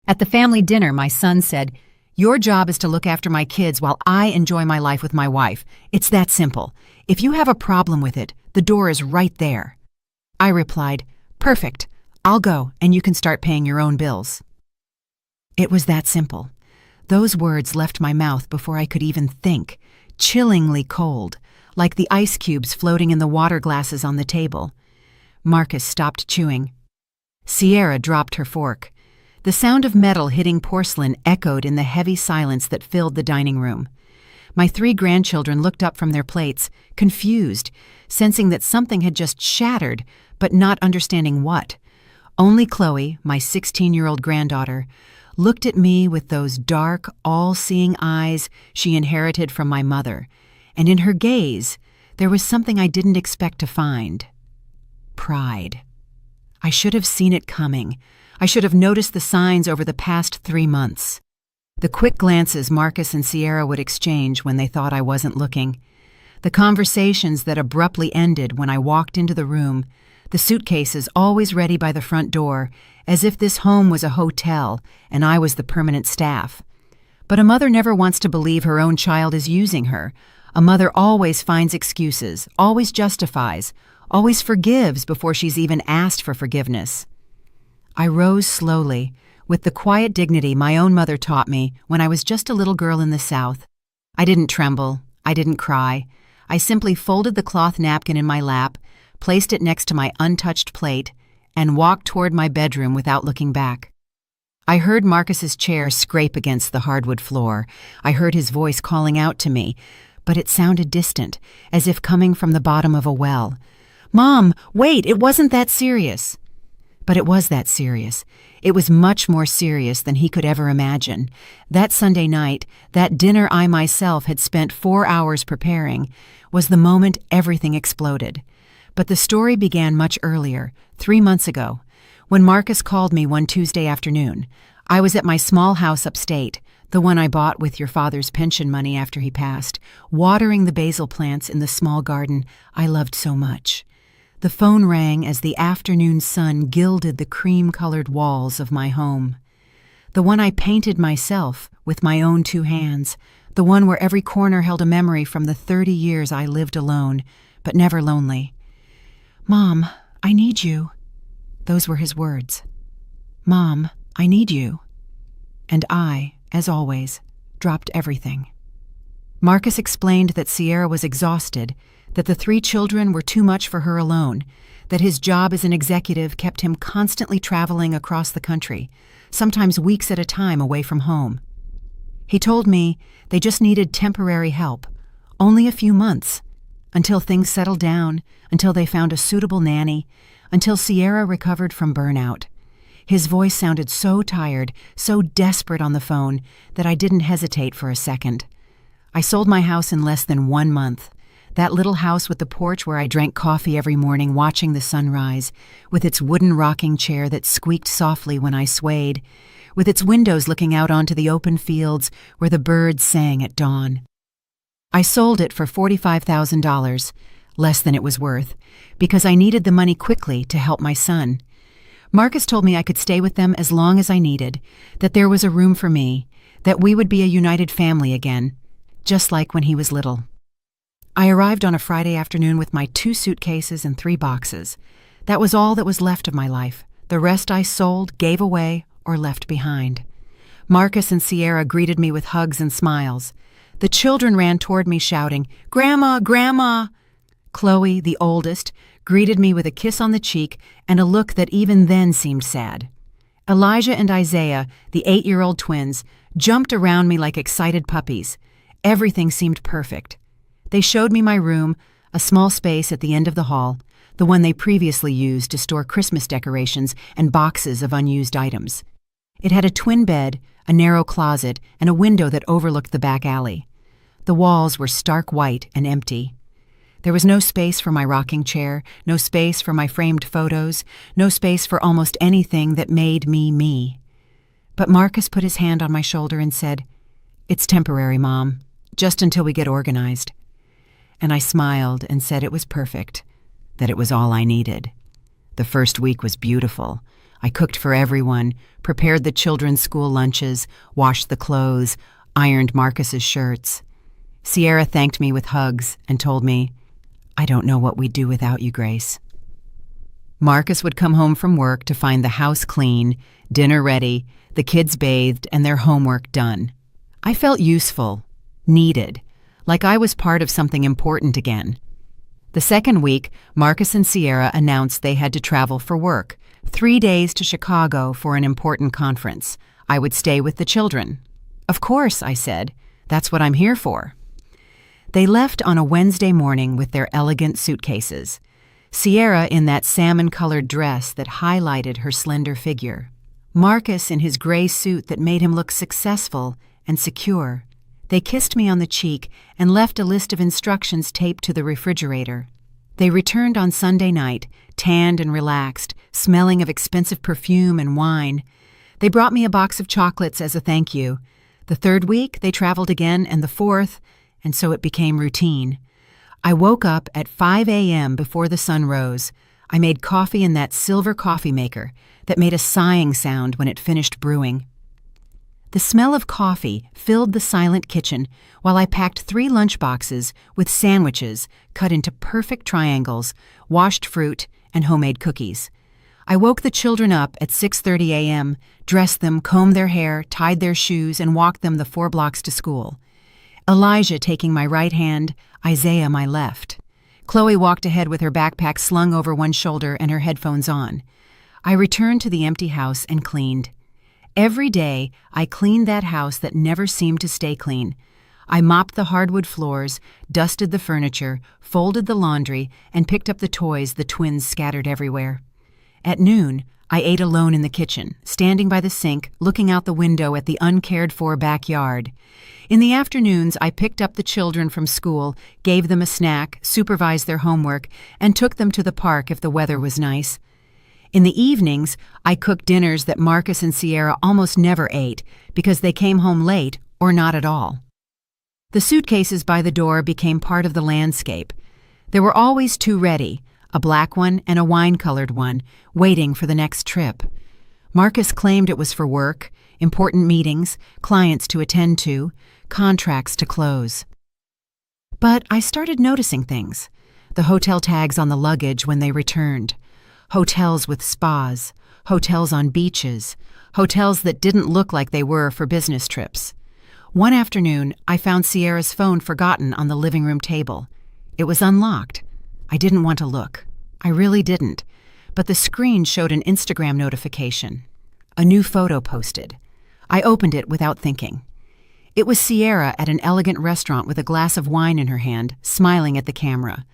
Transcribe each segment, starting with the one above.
At the family dinner, my son said, "Your job is to look after my kids while I enjoy my life with my wife. It's that simple. If you have a problem with it, the door is right there." I replied, "Perfect. I'll go, and you can start paying your own bills." It was that simple. Those words left my mouth before I could even think, chillingly cold, like the ice cubes floating in the water glasses on the table. Marcus stopped chewing. Sierra dropped her fork. The sound of metal hitting porcelain echoed in the heavy silence that filled the dining room. My 3 grandchildren looked up from their plates, confused, sensing that something had just shattered, but not understanding what. Only Chloe, my 16-year-old granddaughter, looked at me with those dark, all-seeing eyes she inherited from my mother, and in her gaze, there was something I didn't expect to find. Pride. I should have seen it coming. I should have noticed the signs over the past 3 months. The quick glances Marcus and Sierra would exchange when they thought I wasn't looking. The conversations that abruptly ended when I walked into the room, the suitcases always ready by the front door, as if this home was a hotel and I was the permanent staff. But a mother never wants to believe her own child is using her. A mother always finds excuses, always justifies, always forgives before she's even asked for forgiveness. I rose slowly, with the quiet dignity my own mother taught me when I was just a little girl in the South. I didn't tremble. I didn't cry. I simply folded the cloth napkin in my lap, placed it next to my untouched plate, and walked toward my bedroom without looking back. I heard Marcus's chair scrape against the hardwood floor. I heard his voice calling out to me, but it sounded distant, as if coming from the bottom of a well. "Mom, wait, it wasn't that serious." But it was that serious. It was much more serious than he could ever imagine. That Sunday night, that dinner I myself had spent 4 hours preparing, was the moment everything exploded. But the story began much earlier, 3 months ago, when Marcus called me one Tuesday afternoon. I was at my small house upstate, the one I bought with your father's pension money after he passed, watering the basil plants in the small garden I loved so much. The phone rang as the afternoon sun gilded the cream-colored walls of my home. The one I painted myself with my own 2 hands, the one where every corner held a memory from the 30 years I lived alone, but never lonely. "Mom, I need you." Those were his words. "Mom, I need you." And I, as always, dropped everything. Marcus explained that Sierra was exhausted, that the 3 children were too much for her alone, that his job as an executive kept him constantly traveling across the country, sometimes weeks at a time away from home. He told me they just needed temporary help, only a few months, until things settled down, until they found a suitable nanny, until Sierra recovered from burnout. His voice sounded so tired, so desperate on the phone, that I didn't hesitate for a second. I sold my house in less than 1 month. That little house with the porch where I drank coffee every morning watching the sunrise, with its wooden rocking chair that squeaked softly when I swayed, with its windows looking out onto the open fields where the birds sang at dawn. I sold it for $45,000, less than it was worth, because I needed the money quickly to help my son. Marcus told me I could stay with them as long as I needed, that there was a room for me, that we would be a united family again, just like when he was little. I arrived on a Friday afternoon with my 2 suitcases and 3 boxes. That was all that was left of my life. The rest I sold, gave away, or left behind. Marcus and Sierra greeted me with hugs and smiles. The children ran toward me shouting, "Grandma, Grandma!" Chloe, the oldest, greeted me with a kiss on the cheek and a look that even then seemed sad. Elijah and Isaiah, the 8-year-old twins, jumped around me like excited puppies. Everything seemed perfect. They showed me my room, a small space at the end of the hall, the one they previously used to store Christmas decorations and boxes of unused items. It had a twin bed, a narrow closet, and a window that overlooked the back alley. The walls were stark white and empty. There was no space for my rocking chair, no space for my framed photos, no space for almost anything that made me me. But Marcus put his hand on my shoulder and said, "It's temporary, Mom, just until we get organized." And I smiled and said it was perfect, that it was all I needed. The first week was beautiful. I cooked for everyone, prepared the children's school lunches, washed the clothes, ironed Marcus's shirts. Sierra thanked me with hugs and told me, "I don't know what we'd do without you, Grace." Marcus would come home from work to find the house clean, dinner ready, the kids bathed, and their homework done. I felt useful, needed, like I was part of something important again. The second week, Marcus and Sierra announced they had to travel for work, 3 days to Chicago for an important conference. I would stay with the children. "Of course," I said. "That's what I'm here for." They left on a Wednesday morning with their elegant suitcases. Sierra in that salmon-colored dress that highlighted her slender figure. Marcus in his gray suit that made him look successful and secure. They kissed me on the cheek and left a list of instructions taped to the refrigerator. They returned on Sunday night, tanned and relaxed, smelling of expensive perfume and wine. They brought me a box of chocolates as a thank you. The third week, they traveled again, and the fourth, and so it became routine. I woke up at 5 a.m. before the sun rose. I made coffee in that silver coffee maker that made a sighing sound when it finished brewing. The smell of coffee filled the silent kitchen while I packed 3 lunchboxes with sandwiches cut into perfect triangles, washed fruit, and homemade cookies. I woke the children up at 6:30 a.m., dressed them, combed their hair, tied their shoes, and walked them the 4 blocks to school. Elijah taking my right hand, Isaiah my left. Chloe walked ahead with her backpack slung over one shoulder and her headphones on. I returned to the empty house and cleaned. Every day, I cleaned that house that never seemed to stay clean. I mopped the hardwood floors, dusted the furniture, folded the laundry, and picked up the toys the twins scattered everywhere. At noon, I ate alone in the kitchen, standing by the sink, looking out the window at the uncared-for backyard. In the afternoons, I picked up the children from school, gave them a snack, supervised their homework, and took them to the park if the weather was nice. In the evenings, I cooked dinners that Marcus and Sierra almost never ate because they came home late or not at all. The suitcases by the door became part of the landscape. There were always 2 ready, a black one and a wine-colored one, waiting for the next trip. Marcus claimed it was for work, important meetings, clients to attend to, contracts to close. But I started noticing things. The hotel tags on the luggage when they returned. Hotels with spas, hotels on beaches, hotels that didn't look like they were for business trips. One afternoon, I found Sierra's phone forgotten on the living room table. It was unlocked. I didn't want to look. I really didn't. But the screen showed an Instagram notification. A new photo posted. I opened it without thinking. It was Sierra at an elegant restaurant with a glass of wine in her hand, smiling at the camera.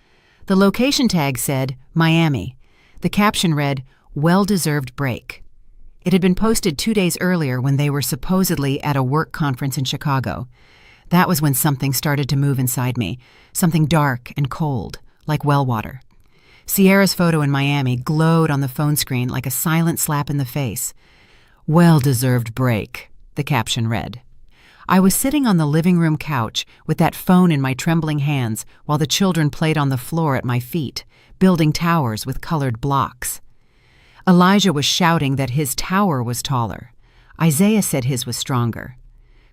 The location tag said, Miami. The caption read, "Well-deserved break." It had been posted 2 days earlier when they were supposedly at a work conference in Chicago. That was when something started to move inside me, something dark and cold, like well water. Sierra's photo in Miami glowed on the phone screen like a silent slap in the face. "Well-deserved break," the caption read. I was sitting on the living room couch with that phone in my trembling hands while the children played on the floor at my feet, building towers with colored blocks. Elijah was shouting that his tower was taller. Isaiah said his was stronger.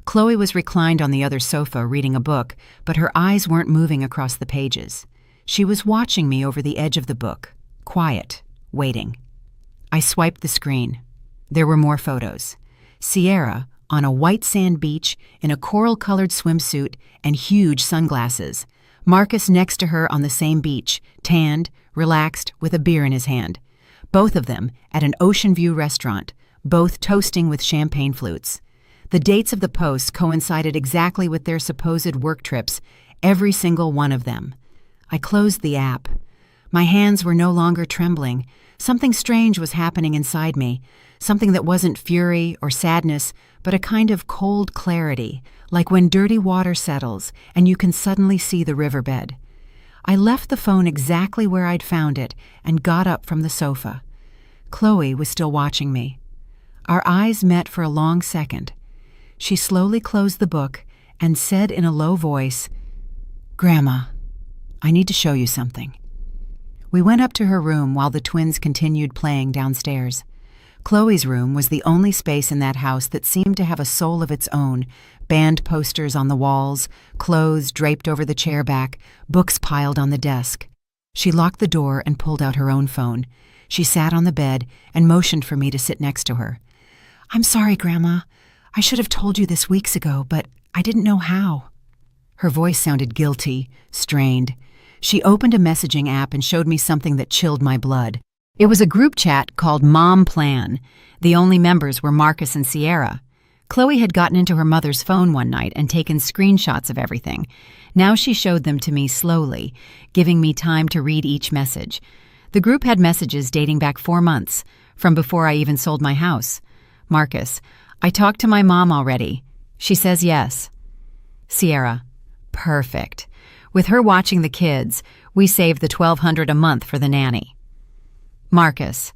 Chloe was reclined on the other sofa reading a book, but her eyes weren't moving across the pages. She was watching me over the edge of the book, quiet, waiting. I swiped the screen. There were more photos. Sierra, on a white sand beach, in a coral-colored swimsuit and huge sunglasses. Marcus next to her on the same beach, tanned, relaxed, with a beer in his hand. Both of them at an ocean view restaurant, both toasting with champagne flutes. The dates of the posts coincided exactly with their supposed work trips, every single one of them. I closed the app. My hands were no longer trembling. Something strange was happening inside me, something that wasn't fury or sadness, but a kind of cold clarity, like when dirty water settles and you can suddenly see the riverbed. I left the phone exactly where I'd found it and got up from the sofa. Chloe was still watching me. Our eyes met for a long second. She slowly closed the book and said in a low voice, "Grandma, I need to show you something." We went up to her room while the twins continued playing downstairs. Chloe's room was the only space in that house that seemed to have a soul of its own. Band posters on the walls, clothes draped over the chair back, books piled on the desk. She locked the door and pulled out her own phone. She sat on the bed and motioned for me to sit next to her. "I'm sorry, Grandma. I should have told you this weeks ago, but I didn't know how." Her voice sounded guilty, strained. She opened a messaging app and showed me something that chilled my blood. It was a group chat called Mom Plan. The only members were Marcus and Sierra. Chloe had gotten into her mother's phone one night and taken screenshots of everything. Now she showed them to me slowly, giving me time to read each message. The group had messages dating back 4 months, from before I even sold my house. Marcus: "I talked to my mom already. She says yes." Sierra: "Perfect. With her watching the kids, we saved the $1,200 a month for the nanny." Marcus: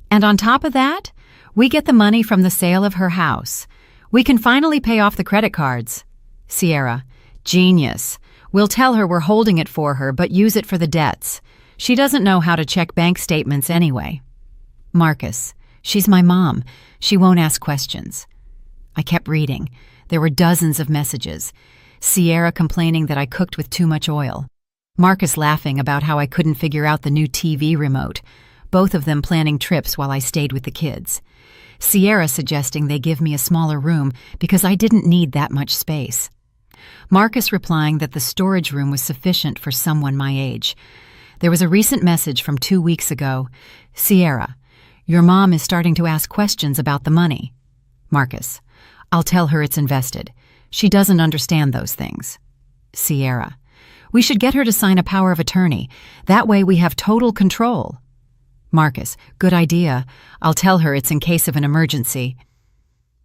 "And on top of that, we get the money from the sale of her house. We can finally pay off the credit cards." Sierra: "Genius. We'll tell her we're holding it for her but use it for the debts. She doesn't know how to check bank statements anyway." Marcus: "She's my mom. She won't ask questions." I kept reading. There were dozens of messages. Sierra complaining that I cooked with too much oil. Marcus laughing about how I couldn't figure out the new TV remote. Both of them planning trips while I stayed with the kids. Sierra suggesting they give me a smaller room because I didn't need that much space. Marcus replying that the storage room was sufficient for someone my age. There was a recent message from 2 weeks ago. Sierra: "Your mom is starting to ask questions about the money." Marcus: "I'll tell her it's invested. She doesn't understand those things." Sierra: "We should get her to sign a power of attorney. That way we have total control." Marcus: "Good idea. I'll tell her it's in case of an emergency."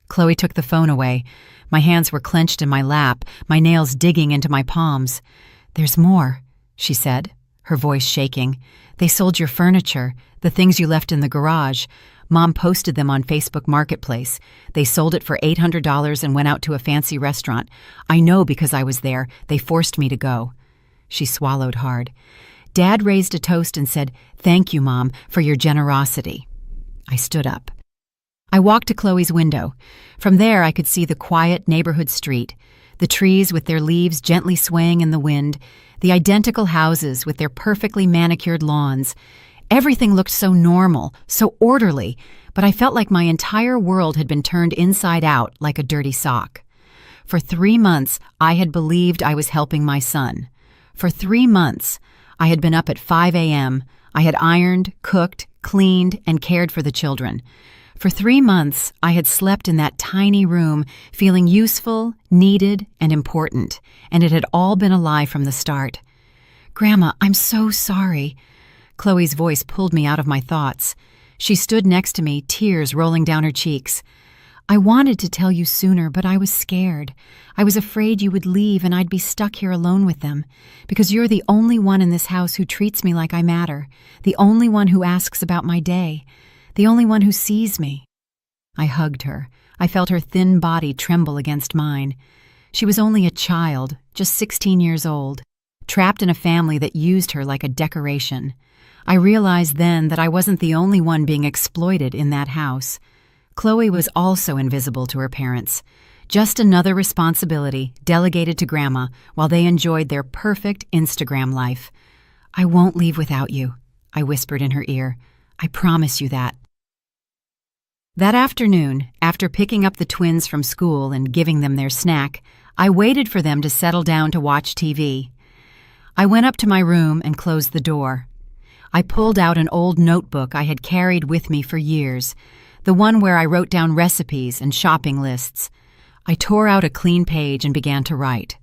Chloe took the phone away. My hands were clenched in my lap, my nails digging into my palms. "There's more," she said, her voice shaking. "They sold your furniture, the things you left in the garage. Mom posted them on Facebook Marketplace. They sold it for $800 and went out to a fancy restaurant. I know because I was there. They forced me to go." She swallowed hard. Dad raised a toast and said, "Thank you, Mom, for your generosity." I stood up. I walked to Chloe's window. From there I could see the quiet neighborhood street, the trees with their leaves gently swaying in the wind, the identical houses with their perfectly manicured lawns. Everything looked so normal, so orderly, but I felt like my entire world had been turned inside out like a dirty sock. For 3 months, I had believed I was helping my son. For 3 months, I had been up at 5 a.m. I had ironed, cooked, cleaned, and cared for the children. For 3 months, I had slept in that tiny room, feeling useful, needed, and important, and it had all been a lie from the start. "Grandma, I'm so sorry." Chloe's voice pulled me out of my thoughts. She stood next to me, tears rolling down her cheeks. "I wanted to tell you sooner, but I was scared. I was afraid you would leave and I'd be stuck here alone with them, because you're the only one in this house who treats me like I matter, the only one who asks about my day, the only one who sees me." I hugged her. I felt her thin body tremble against mine. She was only a child, just 16 years old, trapped in a family that used her like a decoration. I realized then that I wasn't the only one being exploited in that house. Chloe was also invisible to her parents. Just another responsibility delegated to Grandma while they enjoyed their perfect Instagram life. "I won't leave without you," I whispered in her ear. "I promise you that." That afternoon, after picking up the twins from school and giving them their snack, I waited for them to settle down to watch TV. I went up to my room and closed the door. I pulled out an old notebook I had carried with me for years, the one where I wrote down recipes and shopping lists. I tore out a clean page and began to write.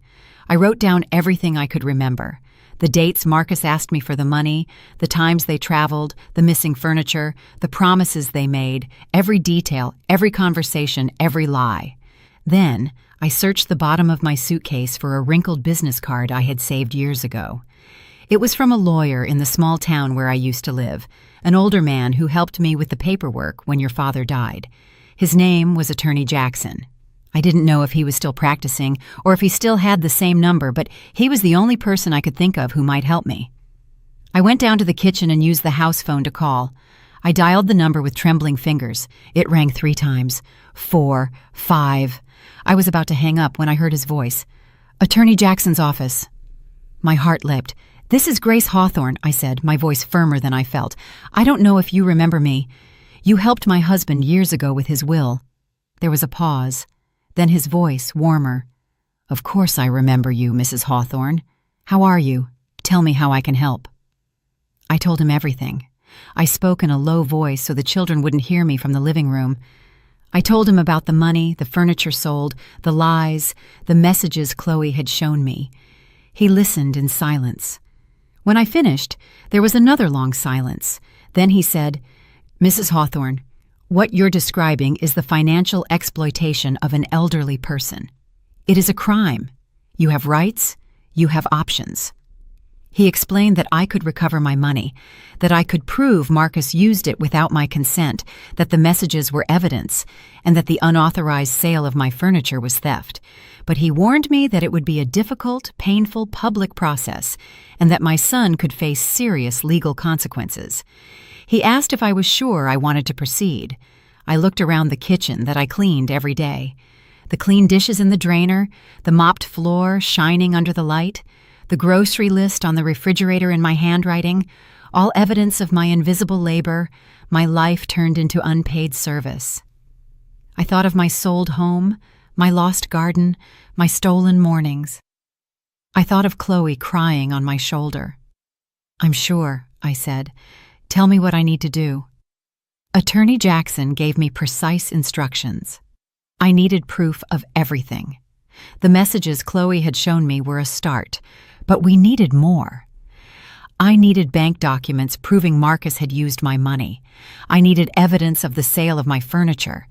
I wrote down everything I could remember: the dates Marcus asked me for the money, the times they traveled, the missing furniture, the promises they made, every detail, every conversation, every lie. Then, I searched the bottom of my suitcase for a wrinkled business card I had saved years ago. It was from a lawyer in the small town where I used to live, an older man who helped me with the paperwork when your father died. His name was Attorney Jackson. I didn't know if he was still practicing or if he still had the same number, but he was the only person I could think of who might help me. I went down to the kitchen and used the house phone to call. I dialed the number with trembling fingers. It rang 3 times. 4, 5. I was about to hang up when I heard his voice. "Attorney Jackson's office." My heart leapt. "This is Grace Hawthorne," I said, my voice firmer than I felt. "I don't know if you remember me. You helped my husband years ago with his will." There was a pause. Then his voice, warmer. "Of course I remember you, Mrs. Hawthorne. How are you? Tell me how I can help." I told him everything. I spoke in a low voice so the children wouldn't hear me from the living room. I told him about the money, the furniture sold, the lies, the messages Chloe had shown me. He listened in silence. When I finished, there was another long silence. Then he said, "Mrs. Hawthorne, what you're describing is the financial exploitation of an elderly person. It is a crime. You have rights, you have options." He explained that I could recover my money, that I could prove Marcus used it without my consent, that the messages were evidence, and that the unauthorized sale of my furniture was theft. But he warned me that it would be a difficult, painful public process, and that my son could face serious legal consequences. He asked if I was sure I wanted to proceed. I looked around the kitchen that I cleaned every day. The clean dishes in the drainer, the mopped floor shining under the light, the grocery list on the refrigerator in my handwriting, all evidence of my invisible labor, my life turned into unpaid service. I thought of my sold home, my lost garden, my stolen mornings. I thought of Chloe crying on my shoulder. "I'm sure," I said. "Tell me what I need to do." Attorney Jackson gave me precise instructions. I needed proof of everything. The messages Chloe had shown me were a start, but we needed more. I needed bank documents proving Marcus had used my money. I needed evidence of the sale of my furniture.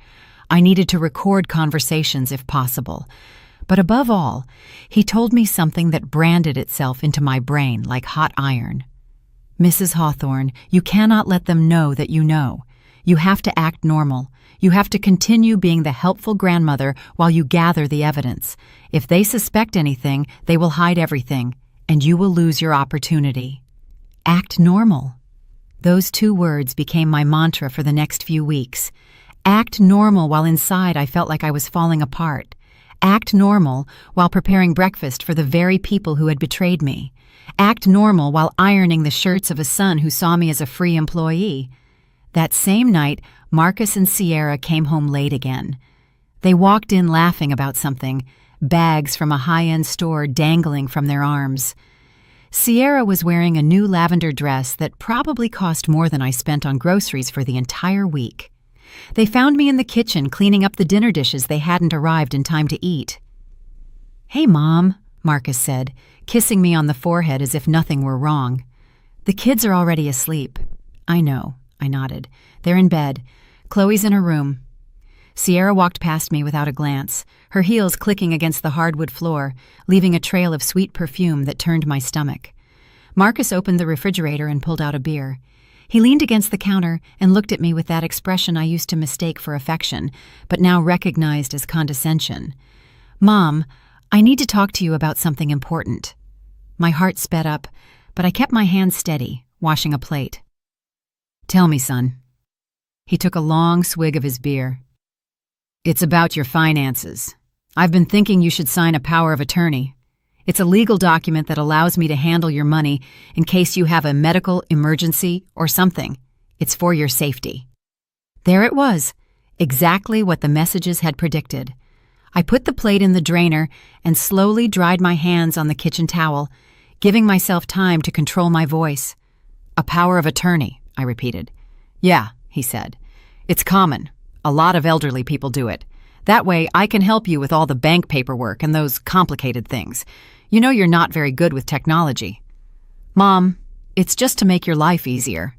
I needed to record conversations if possible. But above all, he told me something that branded itself into my brain like hot iron. "Mrs. Hawthorne, you cannot let them know that you know. You have to act normal. You have to continue being the helpful grandmother while you gather the evidence. If they suspect anything, they will hide everything, and you will lose your opportunity. Act normal." Those 2 words became my mantra for the next few weeks. Act normal while inside I felt like I was falling apart. Act normal while preparing breakfast for the very people who had betrayed me. Act normal while ironing the shirts of a son who saw me as a free employee. That same night, Marcus and Sierra came home late again. They walked in laughing about something, bags from a high-end store dangling from their arms. Sierra was wearing a new lavender dress that probably cost more than I spent on groceries for the entire week. They found me in the kitchen cleaning up the dinner dishes they hadn't arrived in time to eat. "Hey, Mom," Marcus said, kissing me on the forehead as if nothing were wrong. "The kids are already asleep." "I know," I nodded. "They're in bed. Chloe's in her room." Sierra walked past me without a glance, her heels clicking against the hardwood floor, leaving a trail of sweet perfume that turned my stomach. Marcus opened the refrigerator and pulled out a beer. He leaned against the counter and looked at me with that expression I used to mistake for affection, but now recognized as condescension. "Mom, I need to talk to you about something important." My heart sped up, but I kept my hand steady, washing a plate. "Tell me, son." He took a long swig of his beer. "It's about your finances. I've been thinking you should sign a power of attorney. It's a legal document that allows me to handle your money in case you have a medical emergency or something. It's for your safety." There it was, exactly what the messages had predicted. I put the plate in the drainer and slowly dried my hands on the kitchen towel, giving myself time to control my voice. "A power of attorney," I repeated. "Yeah," he said. "It's common. A lot of elderly people do it. That way I can help you with all the bank paperwork and those complicated things. You know you're not very good with technology." "Mom, it's just to make your life easier."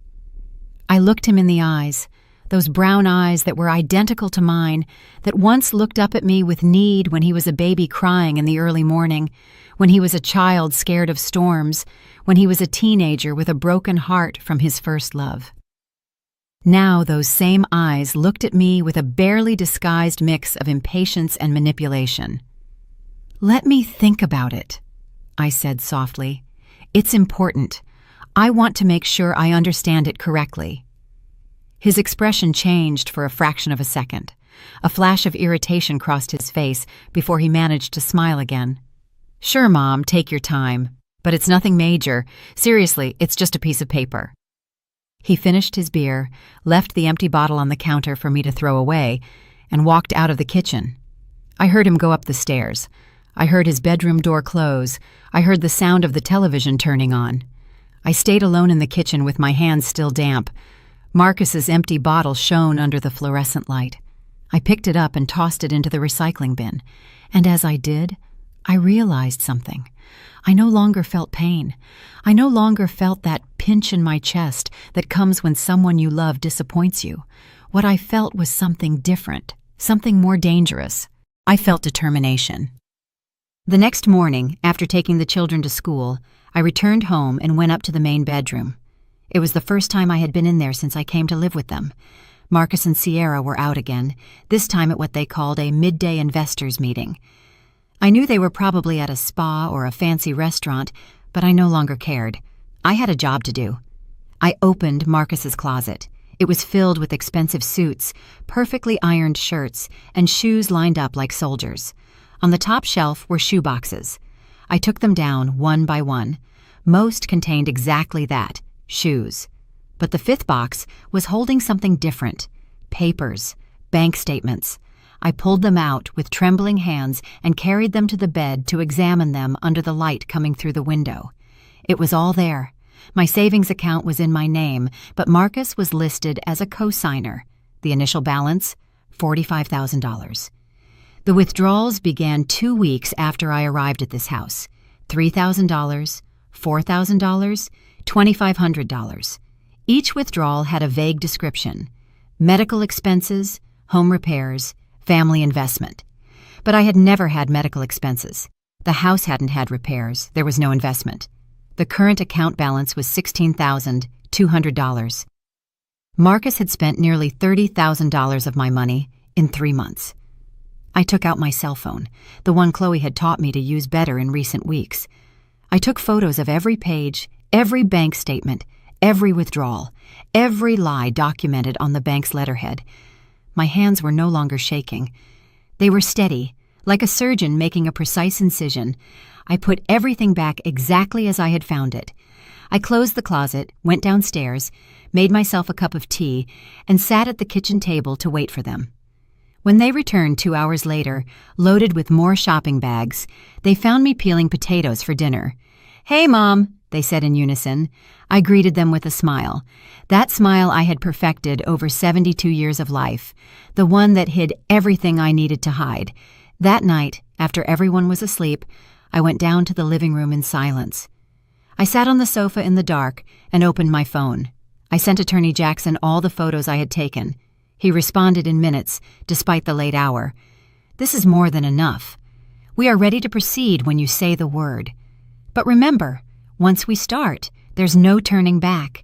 I looked him in the eyes, those brown eyes that were identical to mine, that once looked up at me with need when he was a baby crying in the early morning, when he was a child scared of storms, when he was a teenager with a broken heart from his first love. Now those same eyes looked at me with a barely disguised mix of impatience and manipulation. "Let me think about it," I said softly. "It's important. I want to make sure I understand it correctly." His expression changed for a fraction of a second. A flash of irritation crossed his face before he managed to smile again. "Sure, Mom, take your time. But it's nothing major. Seriously, it's just a piece of paper." He finished his beer, left the empty bottle on the counter for me to throw away, and walked out of the kitchen. I heard him go up the stairs. I heard his bedroom door close. I heard the sound of the television turning on. I stayed alone in the kitchen with my hands still damp. Marcus's empty bottle shone under the fluorescent light. I picked it up and tossed it into the recycling bin. And as I did, I realized something. I no longer felt pain. I no longer felt that pinch in my chest that comes when someone you love disappoints you. What I felt was something different, something more dangerous. I felt determination. The next morning, after taking the children to school, I returned home and went up to the main bedroom. It was the first time I had been in there since I came to live with them. Marcus and Sierra were out again, this time at what they called a midday investors meeting. I knew they were probably at a spa or a fancy restaurant, but I no longer cared. I had a job to do. I opened Marcus's closet. It was filled with expensive suits, perfectly ironed shirts, and shoes lined up like soldiers. On the top shelf were shoe boxes. I took them down one by one. Most contained exactly that, shoes. But the fifth box was holding something different. Papers, bank statements. I pulled them out with trembling hands and carried them to the bed to examine them under the light coming through the window. It was all there. My savings account was in my name, but Marcus was listed as a co-signer. The initial balance, $45,000. The withdrawals began 2 weeks after I arrived at this house. $3,000, $4,000, $2,500. Each withdrawal had a vague description: medical expenses, home repairs, family investment. But I had never had medical expenses. The house hadn't had repairs. There was no investment. The current account balance was $16,200. Marcus had spent nearly $30,000 of my money in 3 months. I took out my cell phone, the one Chloe had taught me to use better in recent weeks. I took photos of every page, every bank statement, every withdrawal, every lie documented on the bank's letterhead. My hands were no longer shaking. They were steady, like a surgeon making a precise incision. I put everything back exactly as I had found it. I closed the closet, went downstairs, made myself a cup of tea, and sat at the kitchen table to wait for them. When they returned 2 hours later, loaded with more shopping bags, they found me peeling potatoes for dinner. "Hey, Mom," they said in unison. I greeted them with a smile. That smile I had perfected over 72 years of life, the one that hid everything I needed to hide. That night, after everyone was asleep, I went down to the living room in silence. I sat on the sofa in the dark and opened my phone. I sent Attorney Jackson all the photos I had taken. He responded in minutes, despite the late hour. "This is more than enough. We are ready to proceed when you say the word. But remember, once we start, there's no turning back.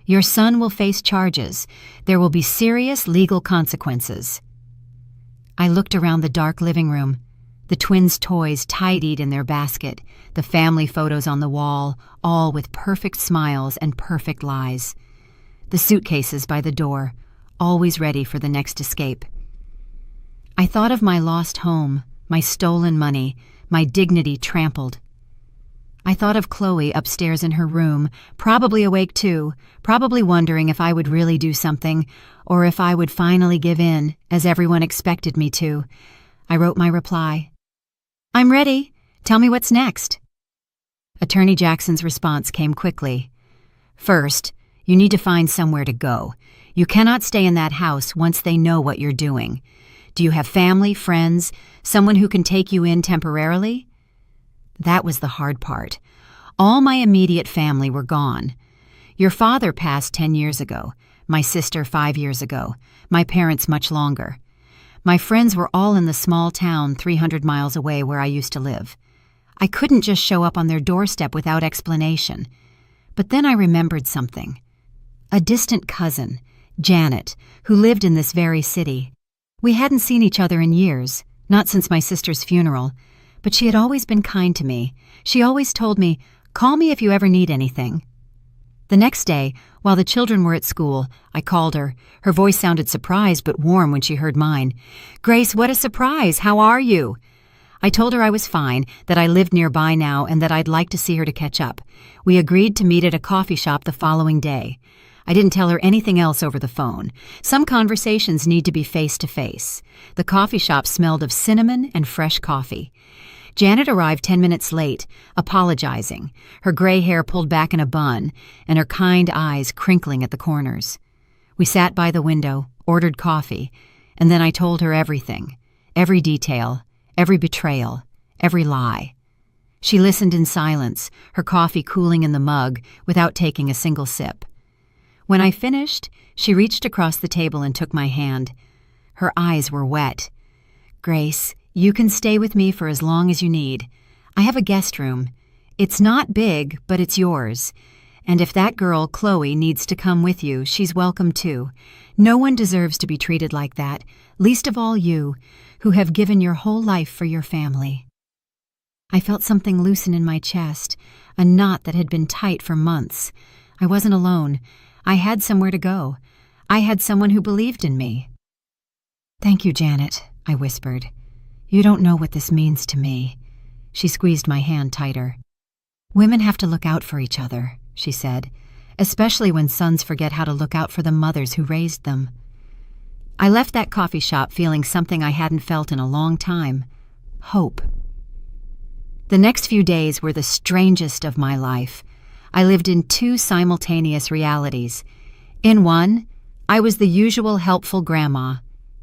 Your son will face charges. There will be serious legal consequences." I looked around the dark living room. The twins' toys tidied in their basket, the family photos on the wall, all with perfect smiles and perfect lies. The suitcases by the door, always ready for the next escape. I thought of my lost home, my stolen money, my dignity trampled. I thought of Chloe upstairs in her room, probably awake too, probably wondering if I would really do something, or if I would finally give in, as everyone expected me to. I wrote my reply. "I'm ready. Tell me what's next." Attorney Jackson's response came quickly. "First, you need to find somewhere to go. You cannot stay in that house once they know what you're doing. Do you have family, friends, someone who can take you in temporarily?" That was the hard part. All my immediate family were gone. Your father passed 10 years ago, my sister 5 years ago, my parents much longer. My friends were all in the small town 300 miles away where I used to live. I couldn't just show up on their doorstep without explanation. But then I remembered something. A distant cousin, Janet, who lived in this very city. We hadn't seen each other in years, not since my sister's funeral, but she had always been kind to me. She always told me, "Call me if you ever need anything." The next day, while the children were at school, I called her. Her voice sounded surprised but warm when she heard mine. "Grace, what a surprise! How are you?" I told her I was fine, that I lived nearby now, and that I'd like to see her to catch up. We agreed to meet at a coffee shop the following day. I didn't tell her anything else over the phone. Some conversations need to be face-to-face. The coffee shop smelled of cinnamon and fresh coffee. Janet arrived 10 minutes late, apologizing, her gray hair pulled back in a bun, and her kind eyes crinkling at the corners. We sat by the window, ordered coffee, and then I told her everything, every detail, every betrayal, every lie. She listened in silence, her coffee cooling in the mug, without taking a single sip. When I finished, she reached across the table and took my hand. Her eyes were wet. "Grace, you can stay with me for as long as you need. I have a guest room. It's not big, but it's yours. And if that girl, Chloe, needs to come with you, she's welcome too. No one deserves to be treated like that, least of all you, who have given your whole life for your family." I felt something loosen in my chest, a knot that had been tight for months. I wasn't alone. I had somewhere to go. I had someone who believed in me. "Thank you, Janet," I whispered. "You don't know what this means to me." She squeezed my hand tighter. "Women have to look out for each other," she said, "especially when sons forget how to look out for the mothers who raised them." I left that coffee shop feeling something I hadn't felt in a long time: hope. The next few days were the strangest of my life. I lived in two simultaneous realities. In one, I was the usual helpful grandma,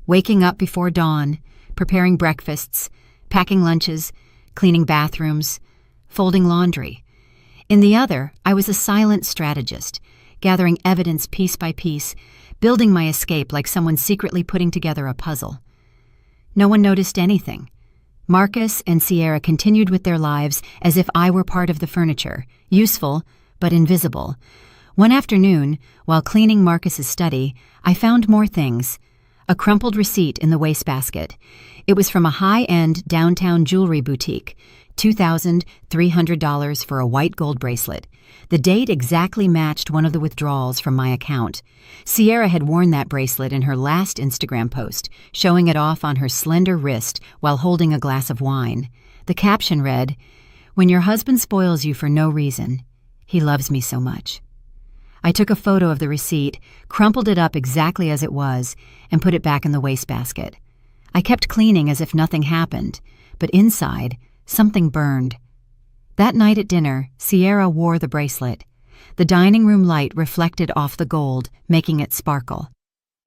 waking up before dawn, preparing breakfasts, packing lunches, cleaning bathrooms, folding laundry. In the other, I was a silent strategist, gathering evidence piece by piece, building my escape like someone secretly putting together a puzzle. No one noticed anything. Marcus and Sierra continued with their lives as if I were part of the furniture, useful but invisible. One afternoon, while cleaning Marcus's study, I found more things. A crumpled receipt in the wastebasket. It was from a high-end downtown jewelry boutique, $2,300 for a white gold bracelet. The date exactly matched one of the withdrawals from my account. Sierra had worn that bracelet in her last Instagram post, showing it off on her slender wrist while holding a glass of wine. The caption read, "When your husband spoils you for no reason, he loves me so much." I took a photo of the receipt, crumpled it up exactly as it was, and put it back in the wastebasket. I kept cleaning as if nothing happened, but inside, something burned. That night at dinner, Sierra wore the bracelet. The dining room light reflected off the gold, making it sparkle.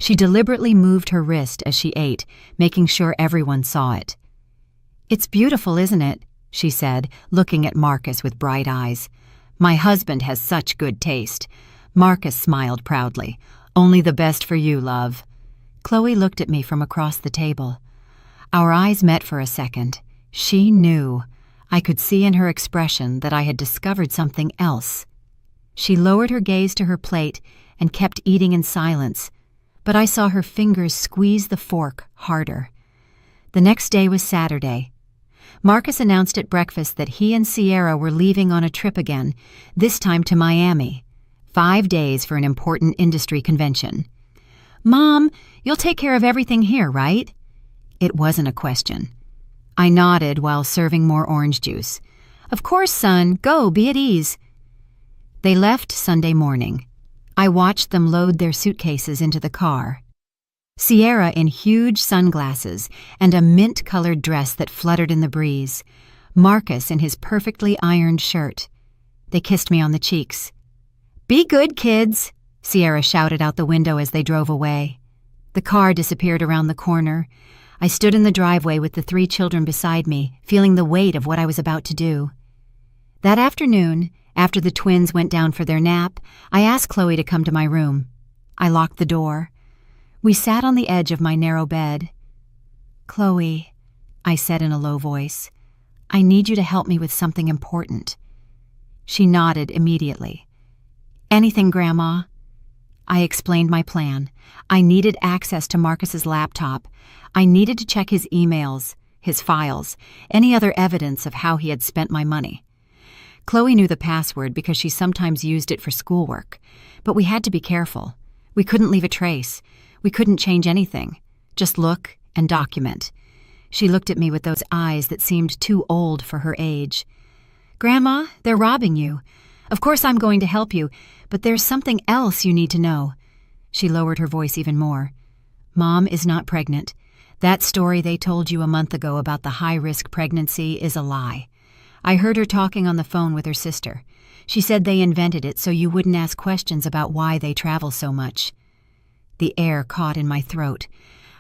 She deliberately moved her wrist as she ate, making sure everyone saw it. "It's beautiful, isn't it?" she said, looking at Marcus with bright eyes. "My husband has such good taste." Marcus smiled proudly. "Only the best for you, love." Chloe looked at me from across the table. Our eyes met for a second. She knew. I could see in her expression that I had discovered something else. She lowered her gaze to her plate and kept eating in silence, but I saw her fingers squeeze the fork harder. The next day was Saturday. Marcus announced at breakfast that he and Sierra were leaving on a trip again, this time to Miami. 5 days for an important industry convention. "Mom, you'll take care of everything here, right?" It wasn't a question. I nodded while serving more orange juice. "Of course, son. Go, be at ease." They left Sunday morning. I watched them load their suitcases into the car. Sierra in huge sunglasses and a mint-colored dress that fluttered in the breeze. Marcus in his perfectly ironed shirt. They kissed me on the cheeks. "Be good, kids," Sierra shouted out the window as they drove away. The car disappeared around the corner. I stood in the driveway with the 3 children beside me, feeling the weight of what I was about to do. That afternoon, after the twins went down for their nap, I asked Chloe to come to my room. I locked the door. We sat on the edge of my narrow bed. "Chloe," I said in a low voice, "I need you to help me with something important." She nodded immediately. "Anything, Grandma?" I explained my plan. I needed access to Marcus's laptop. I needed to check his emails, his files, any other evidence of how he had spent my money. Chloe knew the password because she sometimes used it for schoolwork. But we had to be careful. We couldn't leave a trace. We couldn't change anything. Just look and document. She looked at me with those eyes that seemed too old for her age. "Grandma, they're robbing you. Of course I'm going to help you, but there's something else you need to know." She lowered her voice even more. "Mom is not pregnant. That story they told you a month ago about the high-risk pregnancy is a lie. I heard her talking on the phone with her sister. She said they invented it so you wouldn't ask questions about why they travel so much." The air caught in my throat.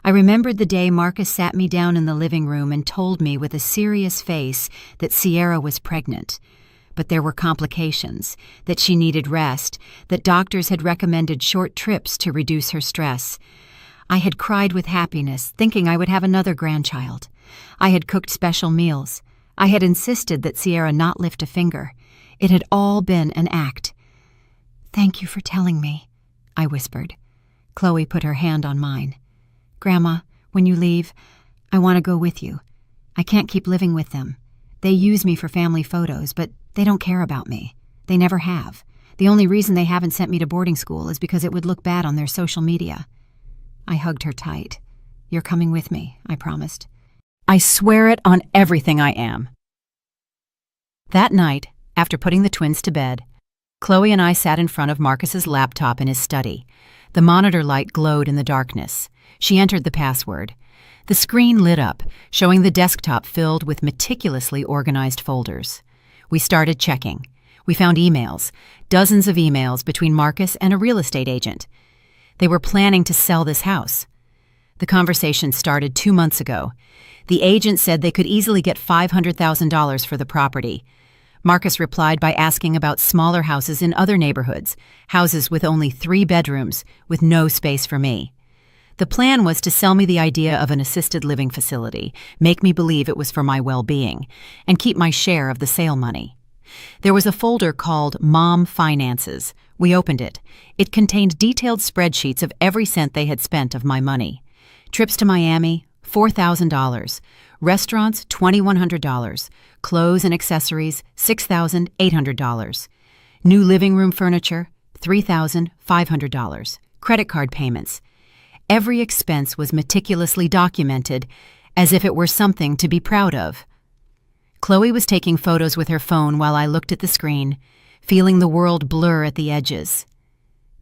I remembered the day Marcus sat me down in the living room and told me with a serious face that Sierra was pregnant. But there were complications, that she needed rest, that doctors had recommended short trips to reduce her stress. I had cried with happiness, thinking I would have another grandchild. I had cooked special meals. I had insisted that Sierra not lift a finger. It had all been an act. "Thank you for telling me," I whispered. Chloe put her hand on mine. "Grandma, when you leave, I want to go with you. I can't keep living with them. They use me for family photos, but they don't care about me. They never have. The only reason they haven't sent me to boarding school is because it would look bad on their social media." I hugged her tight. "You're coming with me," I promised. "I swear it on everything I am." That night, after putting the twins to bed, Chloe and I sat in front of Marcus's laptop in his study. The monitor light glowed in the darkness. She entered the password. The screen lit up, showing the desktop filled with meticulously organized folders. We started checking. We found emails, dozens of emails between Marcus and a real estate agent. They were planning to sell this house. The conversation started 2 months ago. The agent said they could easily get $500,000 for the property. Marcus replied by asking about smaller houses in other neighborhoods, houses with only 3 bedrooms, with no space for me. The plan was to sell me the idea of an assisted living facility, make me believe it was for my well-being, and keep my share of the sale money. There was a folder called Mom Finances. We opened it. It contained detailed spreadsheets of every cent they had spent of my money. Trips to Miami, $4,000. Restaurants, $2,100. Clothes and accessories, $6,800. New living room furniture, $3,500. Credit card payments. Every expense was meticulously documented, as if it were something to be proud of. Chloe was taking photos with her phone while I looked at the screen, feeling the world blur at the edges.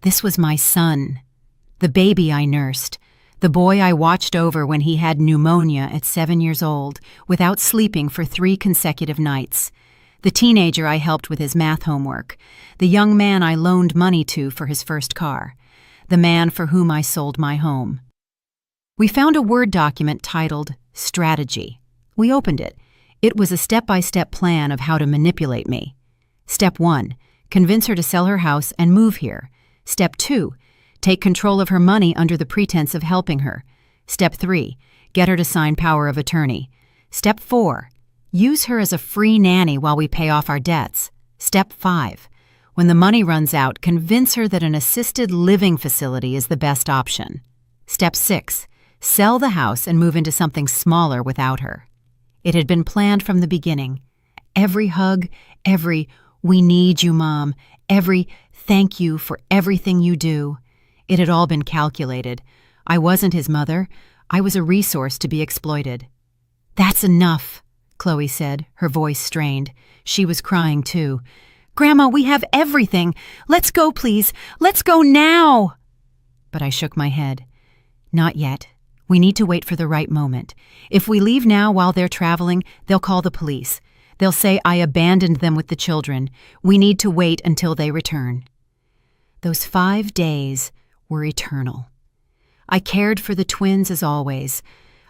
This was my son, the baby I nursed, the boy I watched over when he had pneumonia at 7 years old, without sleeping for 3 consecutive nights, the teenager I helped with his math homework, the young man I loaned money to for his first car, the man for whom I sold my home. We found a Word document titled Strategy. We opened it. It was a step-by-step plan of how to manipulate me. Step 1, convince her to sell her house and move here. Step 2, take control of her money under the pretense of helping her. Step 3, get her to sign power of attorney. Step 4, use her as a free nanny while we pay off our debts. Step 5, when the money runs out, convince her that an assisted living facility is the best option. Step 6, sell the house and move into something smaller without her. It had been planned from the beginning. Every hug, every "we need you, Mom," every "thank you for everything you do." It had all been calculated. I wasn't his mother. I was a resource to be exploited. "That's enough," Chloe said, her voice strained. She was crying too. "Grandma, we have everything. Let's go, please. Let's go now." But I shook my head. "Not yet. We need to wait for the right moment. If we leave now while they're traveling, they'll call the police. They'll say I abandoned them with the children. We need to wait until they return." Those 5 days were eternal. I cared for the twins as always.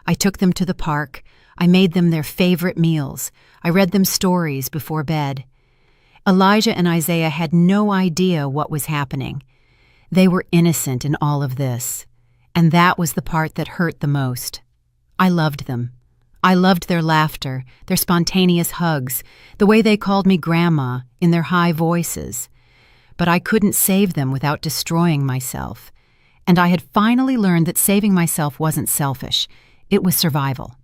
I took them to the park. I made them their favorite meals. I read them stories before bed. Elijah and Isaiah had no idea what was happening. They were innocent in all of this. And that was the part that hurt the most. I loved them. I loved their laughter, their spontaneous hugs, the way they called me Grandma in their high voices. But I couldn't save them without destroying myself. And I had finally learned that saving myself wasn't selfish. It was survival.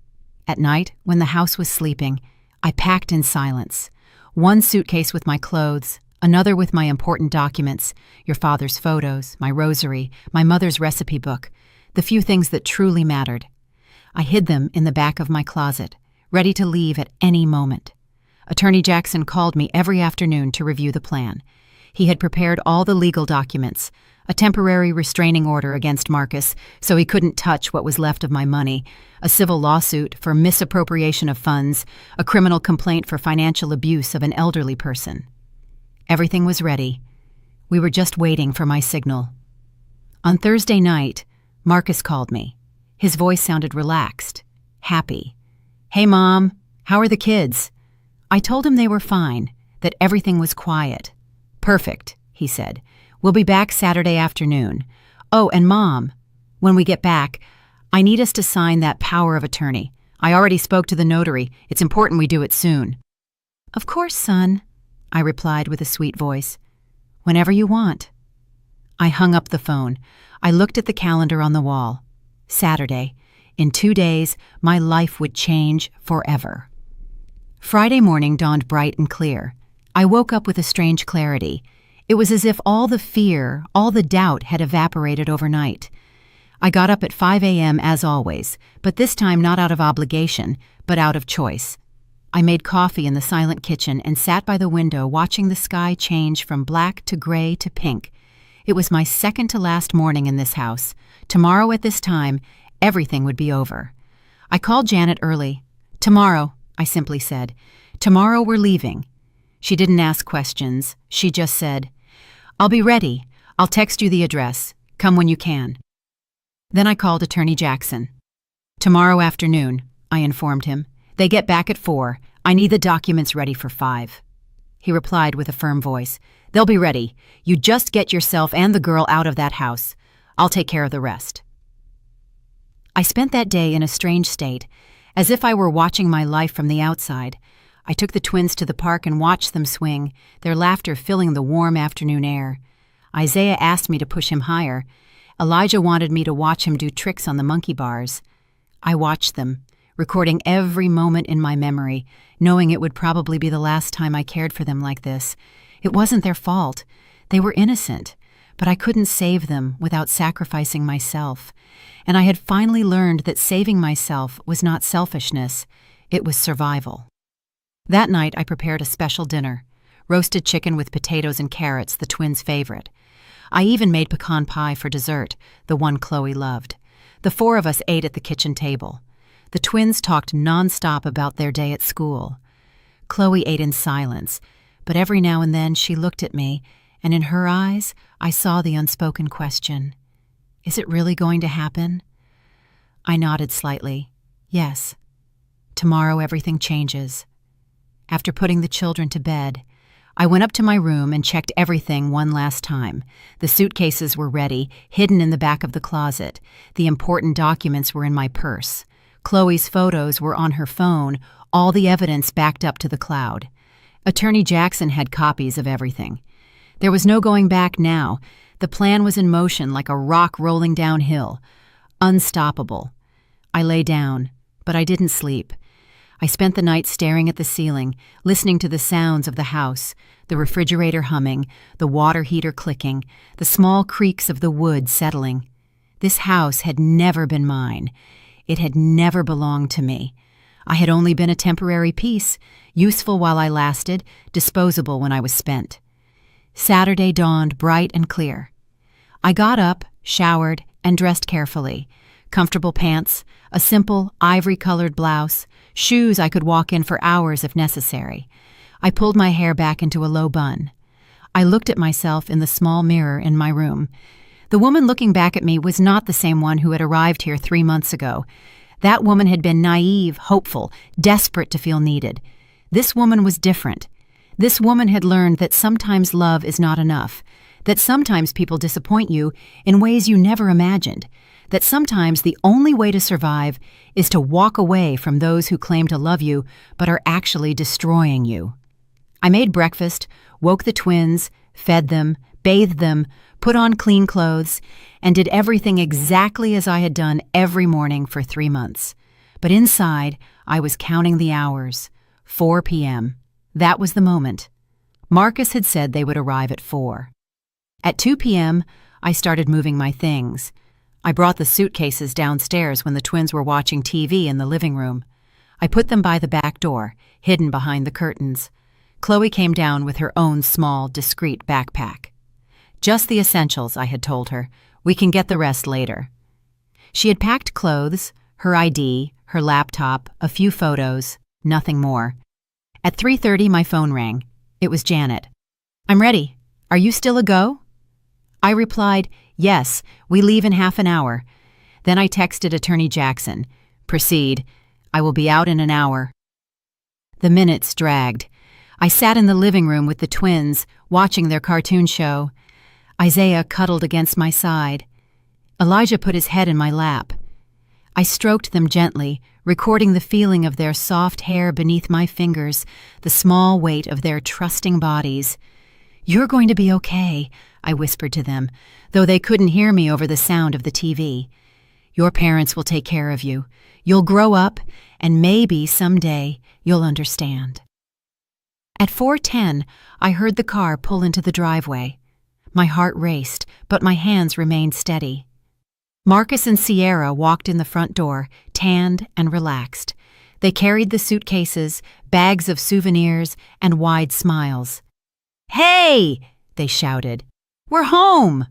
At night, when the house was sleeping, I packed in silence. One suitcase with my clothes, another with my important documents, your father's photos, my rosary, my mother's recipe book, the few things that truly mattered. I hid them in the back of my closet, ready to leave at any moment. Attorney Jackson called me every afternoon to review the plan. He had prepared all the legal documents, a temporary restraining order against Marcus so he couldn't touch what was left of my money, a civil lawsuit for misappropriation of funds, a criminal complaint for financial abuse of an elderly person. Everything was ready. We were just waiting for my signal. On Thursday night, Marcus called me. His voice sounded relaxed, happy. "Hey, Mom, how are the kids?" I told him they were fine, that everything was quiet. "Perfect," he said. "We'll be back Saturday afternoon. Oh, and Mom, when we get back, I need us to sign that power of attorney. I already spoke to the notary. It's important we do it soon." "Of course, son," I replied with a sweet voice. "Whenever you want." I hung up the phone. I looked at the calendar on the wall. Saturday. In 2 days, my life would change forever. Friday morning dawned bright and clear. I woke up with a strange clarity. It was as if all the fear, all the doubt had evaporated overnight. I got up at 5 a.m. as always, but this time not out of obligation, but out of choice. I made coffee in the silent kitchen and sat by the window watching the sky change from black to gray to pink. It was my second to last morning in this house. Tomorrow at this time, everything would be over. I called Janet early. "Tomorrow," I simply said. "Tomorrow we're leaving." She didn't ask questions. She just said, "I'll be ready. I'll text you the address. Come when you can." Then I called Attorney Jackson. "Tomorrow afternoon," I informed him. "They get back at 4. I need the documents ready for 5. He replied with a firm voice, "They'll be ready. You just get yourself and the girl out of that house. I'll take care of the rest." I spent that day in a strange state, as if I were watching my life from the outside. I took the twins to the park and watched them swing, their laughter filling the warm afternoon air. Isaiah asked me to push him higher. Elijah wanted me to watch him do tricks on the monkey bars. I watched them, recording every moment in my memory, knowing it would probably be the last time I cared for them like this. It wasn't their fault. They were innocent, but I couldn't save them without sacrificing myself. And I had finally learned that saving myself was not selfishness, it was survival. That night I prepared a special dinner, roasted chicken with potatoes and carrots, the twins' favorite. I even made pecan pie for dessert, the one Chloe loved. The 4 of us ate at the kitchen table. The twins talked nonstop about their day at school. Chloe ate in silence, but every now and then she looked at me, and in her eyes I saw the unspoken question. "Is it really going to happen?" I nodded slightly. "Yes. Tomorrow everything changes." After putting the children to bed, I went up to my room and checked everything one last time. The suitcases were ready, hidden in the back of the closet. The important documents were in my purse. Chloe's photos were on her phone, all the evidence backed up to the cloud. Attorney Jackson had copies of everything. There was no going back now. The plan was in motion like a rock rolling downhill. Unstoppable. I lay down, but I didn't sleep. I spent the night staring at the ceiling, listening to the sounds of the house, the refrigerator humming, the water heater clicking, the small creaks of the wood settling. This house had never been mine. It had never belonged to me. I had only been a temporary piece, useful while I lasted, disposable when I was spent. Saturday dawned bright and clear. I got up, showered, and dressed carefully. Comfortable pants, a simple, ivory-colored blouse, shoes I could walk in for hours if necessary. I pulled my hair back into a low bun. I looked at myself in the small mirror in my room. The woman looking back at me was not the same one who had arrived here 3 months ago. That woman had been naive, hopeful, desperate to feel needed. This woman was different. This woman had learned that sometimes love is not enough, that sometimes people disappoint you in ways you never imagined, that sometimes the only way to survive is to walk away from those who claim to love you but are actually destroying you. I made breakfast, woke the twins, fed them, bathed them, put on clean clothes, and did everything exactly as I had done every morning for 3 months. But inside, I was counting the hours. 4 p.m. That was the moment. Marcus had said they would arrive at 4. At 2 p.m., I started moving my things. I brought the suitcases downstairs when the twins were watching TV in the living room. I put them by the back door, hidden behind the curtains. Chloe came down with her own small, discreet backpack. Just the essentials, I had told her. We can get the rest later. She had packed clothes, her ID, her laptop, a few photos, nothing more. At 3:30, my phone rang. It was Janet. "I'm ready. Are you still a go?" I replied, "Yes, we leave in half an hour." Then I texted Attorney Jackson, "Proceed. I will be out in an hour." The minutes dragged. I sat in the living room with the twins, watching their cartoon show. Isaiah cuddled against my side. Elijah put his head in my lap. I stroked them gently, recording the feeling of their soft hair beneath my fingers, the small weight of their trusting bodies. "You're going to be okay," I whispered to them, though they couldn't hear me over the sound of the TV. "Your parents will take care of you. You'll grow up, and maybe someday you'll understand." At 4:10, I heard the car pull into the driveway. My heart raced, but my hands remained steady. Marcus and Sierra walked in the front door, tanned and relaxed. They carried the suitcases, bags of souvenirs, and wide smiles. "Hey!" they shouted. "We're home!"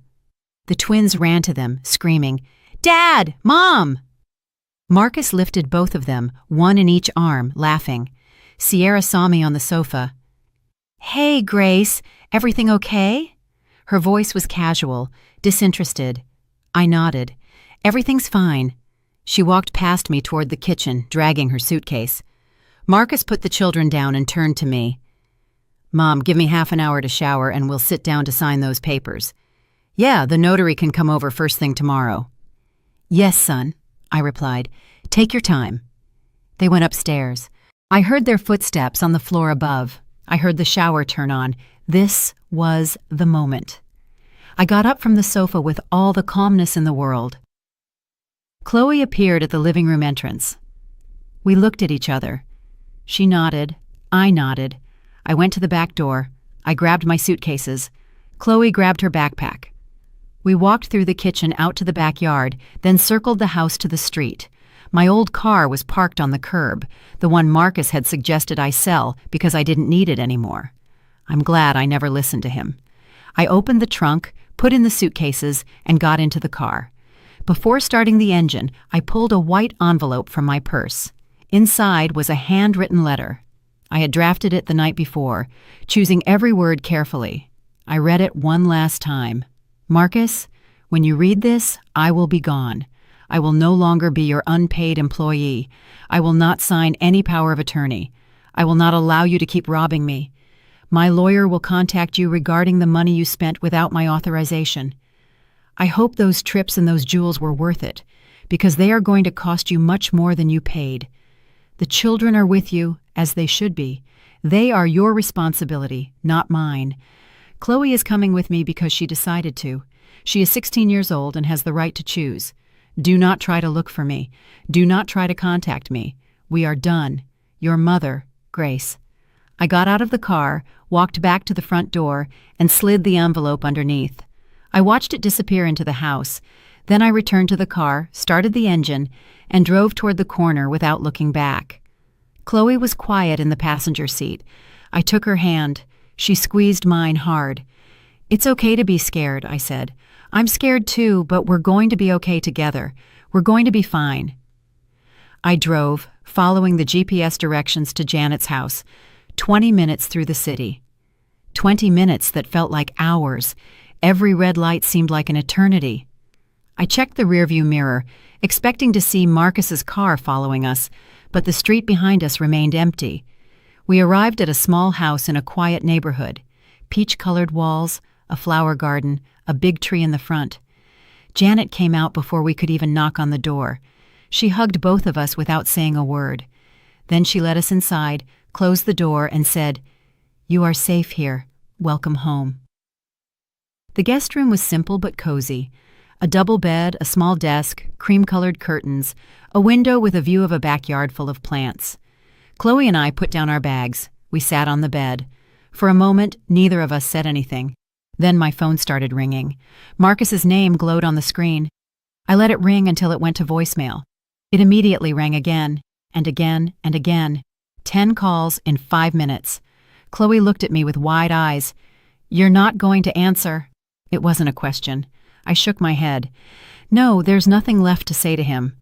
The twins ran to them, screaming, "Dad! Mom!" Marcus lifted both of them, one in each arm, laughing. Sierra saw me on the sofa. "Hey, Grace, everything okay?" Her voice was casual, disinterested. I nodded. "Everything's fine." She walked past me toward the kitchen, dragging her suitcase. Marcus put the children down and turned to me. "Mom, give me half an hour to shower and we'll sit down to sign those papers." "Yeah, the notary can come over first thing tomorrow." "Yes, son," I replied. "Take your time." They went upstairs. I heard their footsteps on the floor above. I heard the shower turn on. This was the moment. I got up from the sofa with all the calmness in the world. Chloe appeared at the living room entrance. We looked at each other. She nodded. I nodded. I went to the back door. I grabbed my suitcases. Chloe grabbed her backpack. We walked through the kitchen out to the backyard, then circled the house to the street. My old car was parked on the curb, the one Marcus had suggested I sell because I didn't need it anymore. I'm glad I never listened to him. I opened the trunk, put in the suitcases, and got into the car. Before starting the engine, I pulled a white envelope from my purse. Inside was a handwritten letter. I had drafted it the night before, choosing every word carefully. I read it one last time. "Marcus, when you read this, I will be gone. I will no longer be your unpaid employee. I will not sign any power of attorney. I will not allow you to keep robbing me. My lawyer will contact you regarding the money you spent without my authorization. I hope those trips and those jewels were worth it, because they are going to cost you much more than you paid. The children are with you, as they should be. They are your responsibility, not mine. Chloe is coming with me because she decided to. She is 16 years old and has the right to choose. Do not try to look for me. Do not try to contact me. We are done. Your mother, Grace." I got out of the car, walked back to the front door, and slid the envelope underneath. I watched it disappear into the house. Then I returned to the car, started the engine, and drove toward the corner without looking back. Chloe was quiet in the passenger seat. I took her hand. She squeezed mine hard. "It's okay to be scared," I said. "I'm scared too, but we're going to be okay together. We're going to be fine." I drove, following the GPS directions to Janet's house, 20 minutes through the city. 20 minutes that felt like hours. Every red light seemed like an eternity. I checked the rearview mirror, expecting to see Marcus's car following us, but the street behind us remained empty. We arrived at a small house in a quiet neighborhood. Peach-colored walls, a flower garden, a big tree in the front. Janet came out before we could even knock on the door. She hugged both of us without saying a word. Then she led us inside, closed the door, and said, "You are safe here. Welcome home." The guest room was simple but cozy. A double bed, a small desk, cream-colored curtains, a window with a view of a backyard full of plants. Chloe and I put down our bags. We sat on the bed. For a moment, neither of us said anything. Then my phone started ringing. Marcus's name glowed on the screen. I let it ring until it went to voicemail. It immediately rang again, and again, and again. 10 calls in 5 minutes. Chloe looked at me with wide eyes. "You're not going to answer?" It wasn't a question. I shook my head. No, there's nothing left to say to him.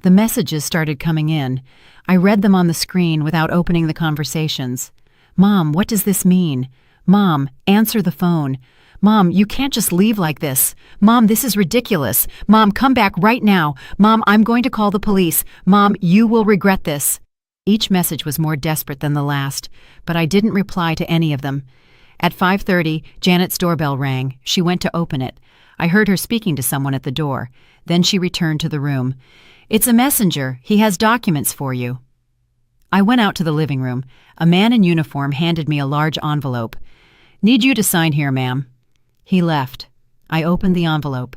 The messages started coming in. I read them on the screen without opening the conversations. "Mom, what does this mean? Mom, answer the phone. Mom, you can't just leave like this. Mom, this is ridiculous. Mom, come back right now. Mom, I'm going to call the police. Mom, you will regret this." Each message was more desperate than the last, but I didn't reply to any of them. At 5:30, Janet's doorbell rang. She went to open it. I heard her speaking to someone at the door. Then she returned to the room. "It's a messenger. He has documents for you." I went out to the living room. A man in uniform handed me a large envelope. "Need you to sign here, ma'am." He left. I opened the envelope.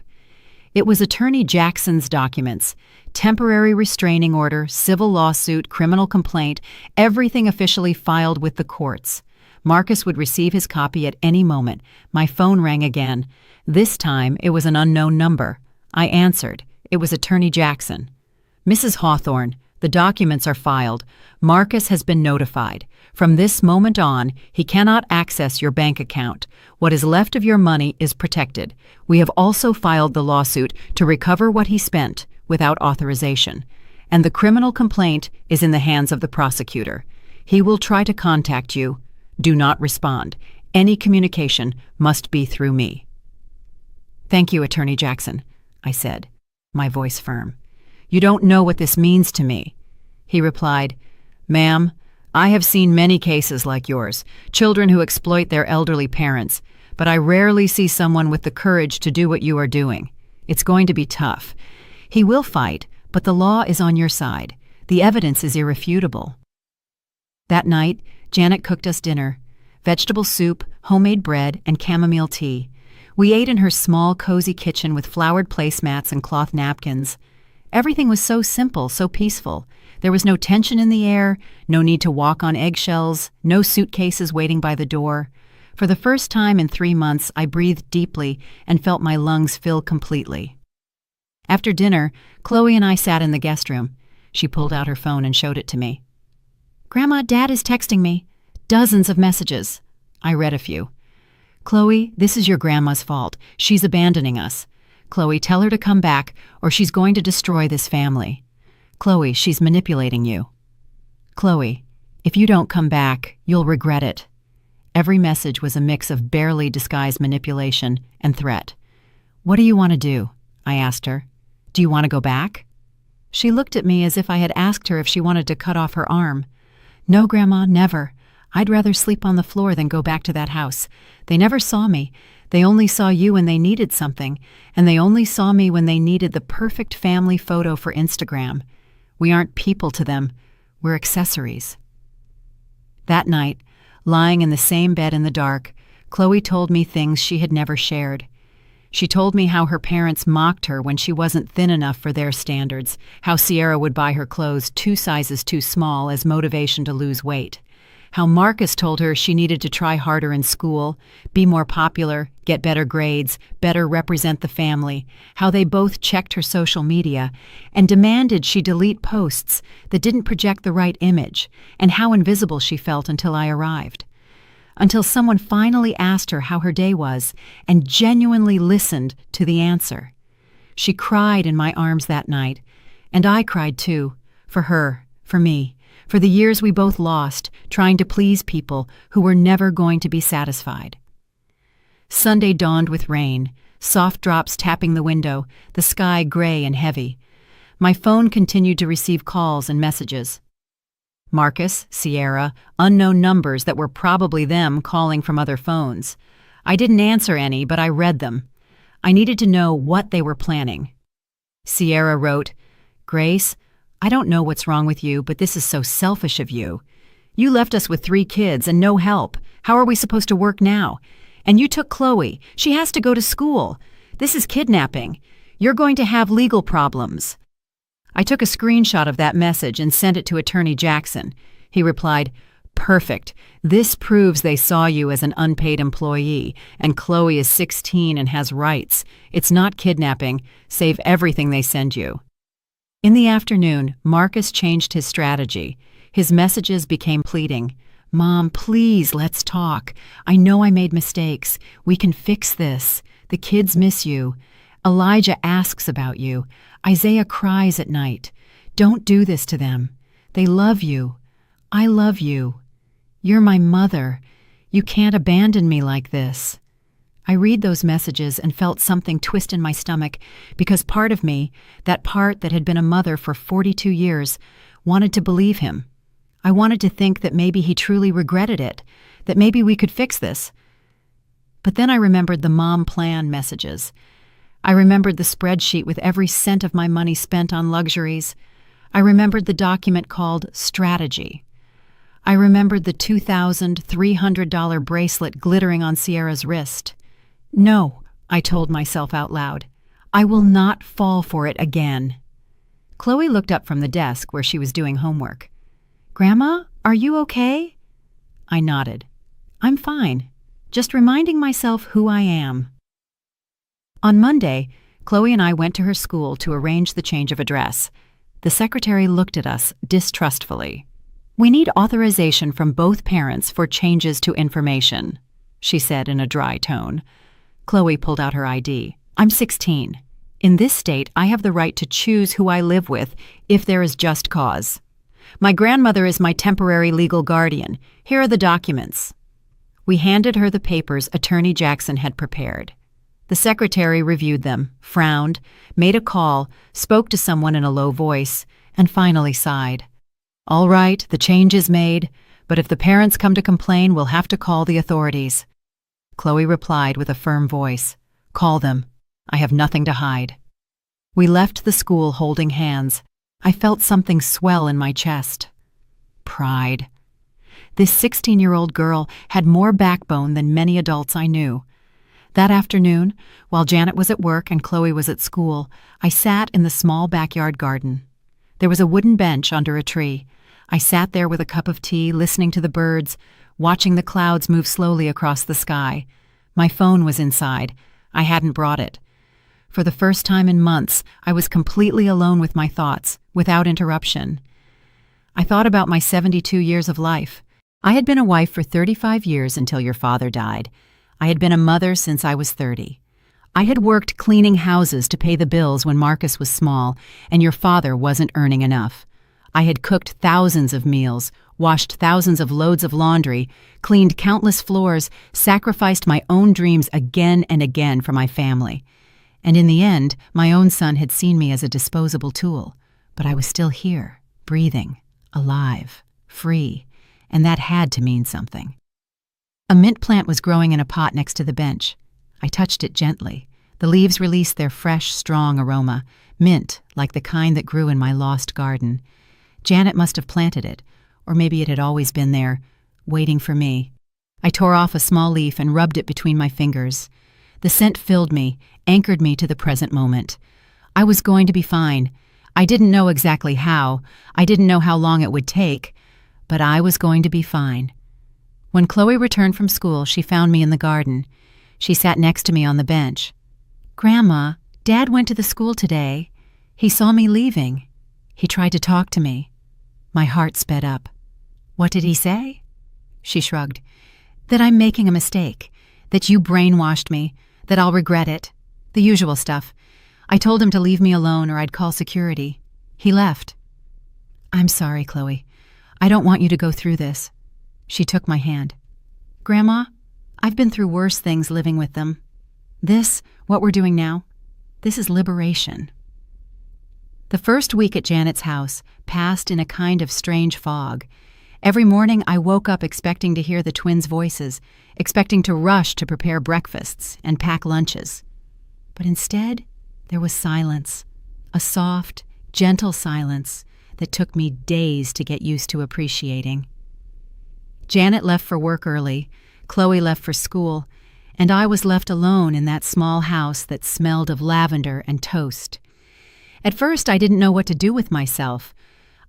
It was Attorney Jackson's documents. Temporary restraining order, civil lawsuit, criminal complaint, everything officially filed with the courts. Marcus would receive his copy at any moment. My phone rang again. This time, it was an unknown number. I answered. It was Attorney Jackson. "Mrs. Hawthorne, the documents are filed. Marcus has been notified. From this moment on, he cannot access your bank account. What is left of your money is protected. We have also filed the lawsuit to recover what he spent without authorization. And the criminal complaint is in the hands of the prosecutor. He will try to contact you. Do not respond. Any communication must be through me." "Thank you, Attorney Jackson," I said, my voice firm. "You don't know what this means to me." He replied, "Ma'am, I have seen many cases like yours, children who exploit their elderly parents, but I rarely see someone with the courage to do what you are doing. It's going to be tough. He will fight, but the law is on your side. The evidence is irrefutable." That night, Janet cooked us dinner: vegetable soup, homemade bread, and chamomile tea. We ate in her small, cozy kitchen with flowered placemats and cloth napkins. Everything was so simple, so peaceful. There was no tension in the air, no need to walk on eggshells, no suitcases waiting by the door. For the first time in 3 months, I breathed deeply and felt my lungs fill completely. After dinner, Chloe and I sat in the guest room. She pulled out her phone and showed it to me. "Grandma, Dad is texting me. Dozens of messages." I read a few. "Chloe, this is your grandma's fault. She's abandoning us. Chloe, tell her to come back, or she's going to destroy this family. Chloe, she's manipulating you. Chloe, if you don't come back, you'll regret it." Every message was a mix of barely disguised manipulation and threat. "What do you want to do?" I asked her. "Do you want to go back?" She looked at me as if I had asked her if she wanted to cut off her arm. "No, Grandma, never. I'd rather sleep on the floor than go back to that house. They never saw me. They only saw you when they needed something, and they only saw me when they needed the perfect family photo for Instagram. We aren't people to them. We're accessories." That night, lying in the same bed in the dark, Chloe told me things she had never shared. She told me how her parents mocked her when she wasn't thin enough for their standards, how Sierra would buy her clothes 2 sizes too small as motivation to lose weight, how Marcus told her she needed to try harder in school, be more popular, get better grades, better represent the family, how they both checked her social media and demanded she delete posts that didn't project the right image, and how invisible she felt until I arrived. Until someone finally asked her how her day was and genuinely listened to the answer. She cried in my arms that night, and I cried too, for her, for me, for the years we both lost trying to please people who were never going to be satisfied. Sunday dawned with rain, soft drops tapping the window, the sky gray and heavy. My phone continued to receive calls and messages. Marcus, Sierra, unknown numbers that were probably them calling from other phones. I didn't answer any, but I read them. I needed to know what they were planning. Sierra wrote, "Grace, I don't know what's wrong with you, but this is so selfish of you. You left us with 3 kids and no help. How are we supposed to work now? And you took Chloe. She has to go to school. This is kidnapping. You're going to have legal problems." I took a screenshot of that message and sent it to Attorney Jackson. He replied, Perfect. This proves they saw you as an unpaid employee, and Chloe is 16 and has rights. It's not kidnapping. Save everything they send you." In the afternoon, Marcus changed his strategy. His messages became pleading. "Mom, please, let's talk. I know I made mistakes. We can fix this. The kids miss you. Elijah asks about you. Isaiah cries at night. Don't do this to them. They love you. I love you. You're my mother. You can't abandon me like this." I read those messages and felt something twist in my stomach because part of me, that part that had been a mother for 42 years, wanted to believe him. I wanted to think that maybe he truly regretted it, that maybe we could fix this. But then I remembered the mom plan messages. I remembered the spreadsheet with every cent of my money spent on luxuries. I remembered the document called Strategy. I remembered the $2,300 bracelet glittering on Sierra's wrist. "No," I told myself out loud. "I will not fall for it again." Chloe looked up from the desk where she was doing homework. "Grandma, are you okay?" I nodded. "I'm fine. Just reminding myself who I am." On Monday, Chloe and I went to her school to arrange the change of address. The secretary looked at us distrustfully. "We need authorization from both parents for changes to information," she said in a dry tone. Chloe pulled out her ID. "I'm 16. In this state, I have the right to choose who I live with if there is just cause. My grandmother is my temporary legal guardian. Here are the documents." We handed her the papers Attorney Jackson had prepared. The secretary reviewed them, frowned, made a call, spoke to someone in a low voice, and finally sighed. "All right, the change is made, but if the parents come to complain, we'll have to call the authorities." Chloe replied with a firm voice, "Call them. I have nothing to hide." We left the school holding hands. I felt something swell in my chest. Pride. This 16-year-old girl had more backbone than many adults I knew. That afternoon, while Janet was at work and Chloe was at school, I sat in the small backyard garden. There was a wooden bench under a tree. I sat there with a cup of tea, listening to the birds, watching the clouds move slowly across the sky. My phone was inside. I hadn't brought it. For the first time in months, I was completely alone with my thoughts, without interruption. I thought about my 72 years of life. I had been a wife for 35 years until your father died. I had been a mother since I was 30. I had worked cleaning houses to pay the bills when Marcus was small, and your father wasn't earning enough. I had cooked thousands of meals, washed thousands of loads of laundry, cleaned countless floors, sacrificed my own dreams again and again for my family. And in the end, my own son had seen me as a disposable tool. But I was still here, breathing, alive, free, and that had to mean something. A mint plant was growing in a pot next to the bench. I touched it gently. The leaves released their fresh, strong aroma, mint, like the kind that grew in my lost garden. Janet must have planted it, or maybe it had always been there, waiting for me. I tore off a small leaf and rubbed it between my fingers. The scent filled me, anchored me to the present moment. I was going to be fine. I didn't know exactly how. I didn't know how long it would take, but I was going to be fine. When Chloe returned from school, she found me in the garden. She sat next to me on the bench. "Grandma, Dad went to the school today. He saw me leaving. He tried to talk to me." My heart sped up. "What did he say?" She shrugged. "That I'm making a mistake. That you brainwashed me. That I'll regret it. The usual stuff. I told him to leave me alone or I'd call security. He left." "I'm sorry, Chloe. I don't want you to go through this." She took my hand. "Grandma, I've been through worse things living with them. This, what we're doing now, this is liberation." The first week at Janet's house passed in a kind of strange fog. Every morning I woke up expecting to hear the twins' voices, expecting to rush to prepare breakfasts and pack lunches. But instead, there was silence, a soft, gentle silence that took me days to get used to appreciating. Janet left for work early, Chloe left for school, and I was left alone in that small house that smelled of lavender and toast. At first, I didn't know what to do with myself.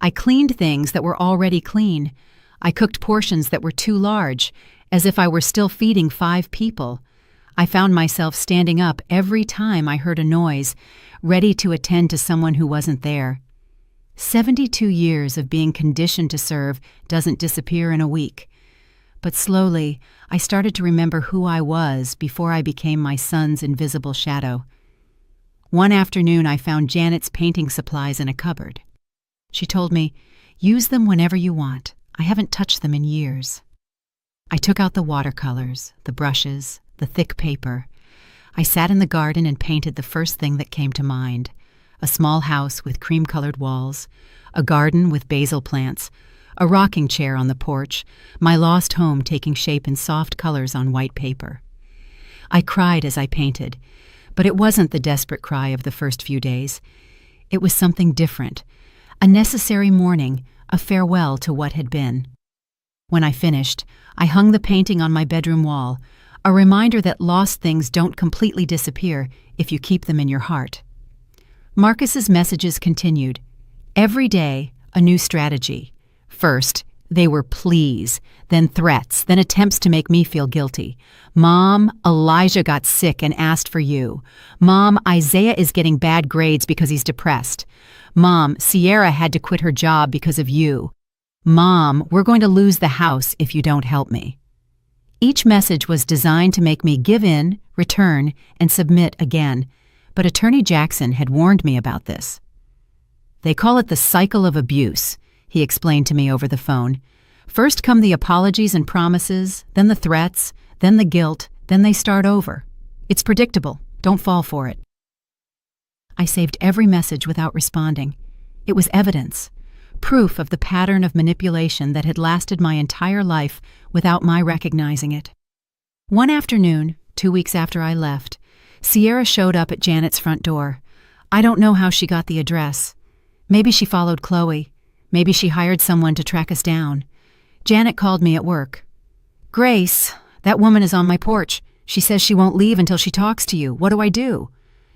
I cleaned things that were already clean. I cooked portions that were too large, as if I were still feeding 5 people. I found myself standing up every time I heard a noise, ready to attend to someone who wasn't there. 72 years of being conditioned to serve doesn't disappear in a week. But slowly, I started to remember who I was before I became my son's invisible shadow. One afternoon, I found Janet's painting supplies in a cupboard. She told me, "Use them whenever you want. I haven't touched them in years." I took out the watercolors, the brushes, the thick paper. I sat in the garden and painted the first thing that came to mind: a small house with cream-colored walls, a garden with basil plants, a rocking chair on the porch, my lost home taking shape in soft colors on white paper. I cried as I painted, but it wasn't the desperate cry of the first few days. It was something different, a necessary mourning, a farewell to what had been. When I finished, I hung the painting on my bedroom wall, a reminder that lost things don't completely disappear if you keep them in your heart. Marcus's messages continued. Every day, a new strategy. First, they were pleas, then threats, then attempts to make me feel guilty. "Mom, Elijah got sick and asked for you. Mom, Isaiah is getting bad grades because he's depressed. Mom, Sierra had to quit her job because of you. Mom, we're going to lose the house if you don't help me." Each message was designed to make me give in, return, and submit again, but Attorney Jackson had warned me about this. "They call it the cycle of abuse," he explained to me over the phone. "First come the apologies and promises, then the threats, then the guilt, then they start over. It's predictable. Don't fall for it." I saved every message without responding. It was evidence, proof of the pattern of manipulation that had lasted my entire life without my recognizing it. One afternoon, 2 weeks after I left, Sierra showed up at Janet's front door. I don't know how she got the address. Maybe she followed Chloe. Maybe she hired someone to track us down. Janet called me at work. "Grace, that woman is on my porch. She says she won't leave until she talks to you. What do I do?"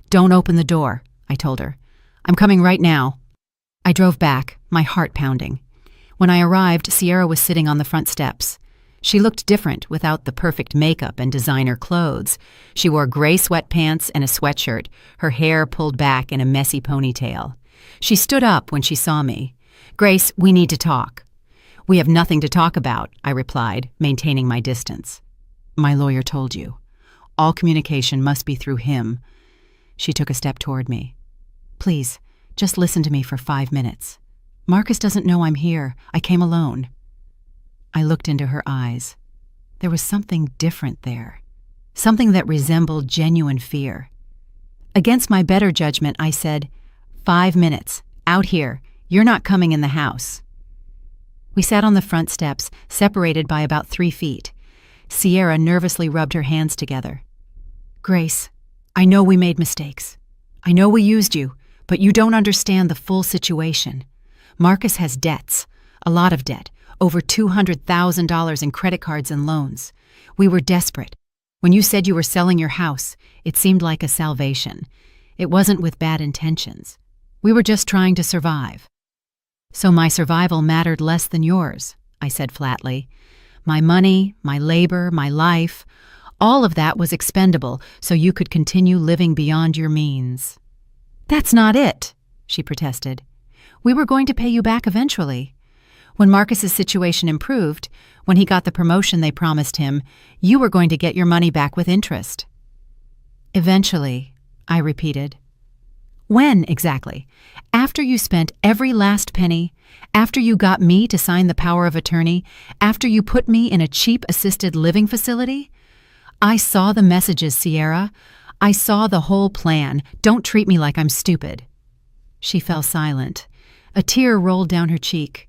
"Don't open the door," I told her. "I'm coming right now." I drove back, my heart pounding. When I arrived, Sierra was sitting on the front steps. She looked different without the perfect makeup and designer clothes. She wore gray sweatpants and a sweatshirt, her hair pulled back in a messy ponytail. She stood up when she saw me. "Grace, we need to talk." "We have nothing to talk about," I replied, maintaining my distance. "My lawyer told you. All communication must be through him." She took a step toward me. "Please, just listen to me for 5 minutes. Marcus doesn't know I'm here. I came alone." I looked into her eyes. There was something different there, something that resembled genuine fear. Against my better judgment, I said, "5 minutes, out here. You're not coming in the house." We sat on the front steps, separated by about 3 feet. Sierra nervously rubbed her hands together. "Grace, I know we made mistakes. I know we used you, but you don't understand the full situation. Marcus has debts, a lot of debt, over $200,000 in credit cards and loans. We were desperate. When you said you were selling your house, it seemed like a salvation. It wasn't with bad intentions. We were just trying to survive." "So my survival mattered less than yours," I said flatly. "My money, my labor, my life, all of that was expendable so you could continue living beyond your means." "That's not it," she protested. "We were going to pay you back eventually. When Marcus's situation improved, when he got the promotion they promised him, you were going to get your money back with interest." "Eventually," I repeated. "When exactly? After you spent every last penny? After you got me to sign the power of attorney? After you put me in a cheap assisted living facility? I saw the messages, Sierra. I saw the whole plan. Don't treat me like I'm stupid." She fell silent. A tear rolled down her cheek.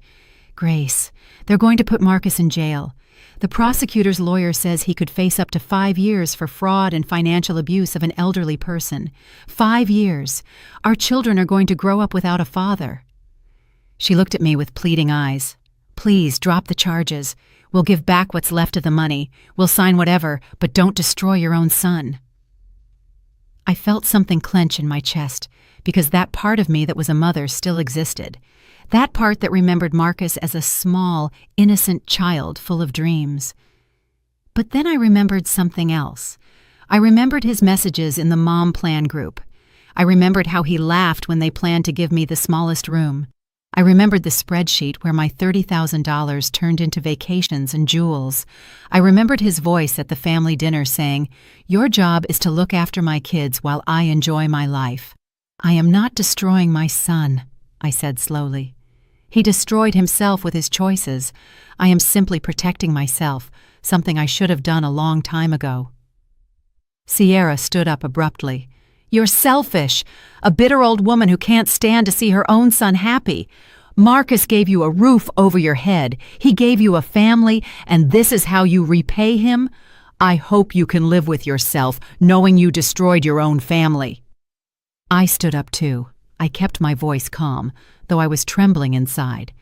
"Grace, they're going to put Marcus in jail. The prosecutor's lawyer says he could face up to 5 years for fraud and financial abuse of an elderly person. 5 years. Our children are going to grow up without a father." She looked at me with pleading eyes. "Please, drop the charges. We'll give back what's left of the money. We'll sign whatever, but don't destroy your own son." I felt something clench in my chest, because that part of me that was a mother still existed. That part that remembered Marcus as a small, innocent child full of dreams. But then I remembered something else. I remembered his messages in the mom plan group. I remembered how he laughed when they planned to give me the smallest room. I remembered the spreadsheet where my $30,000 turned into vacations and jewels. I remembered his voice at the family dinner saying, "Your job is to look after my kids while I enjoy my life." "I am not destroying my son," I said slowly. "He destroyed himself with his choices. I am simply protecting myself, something I should have done a long time ago." Sierra stood up abruptly. "You're selfish, a bitter old woman who can't stand to see her own son happy. Marcus gave you a roof over your head. He gave you a family, and this is how you repay him? I hope you can live with yourself, knowing you destroyed your own family." I stood up too. I kept my voice calm, though I was trembling inside.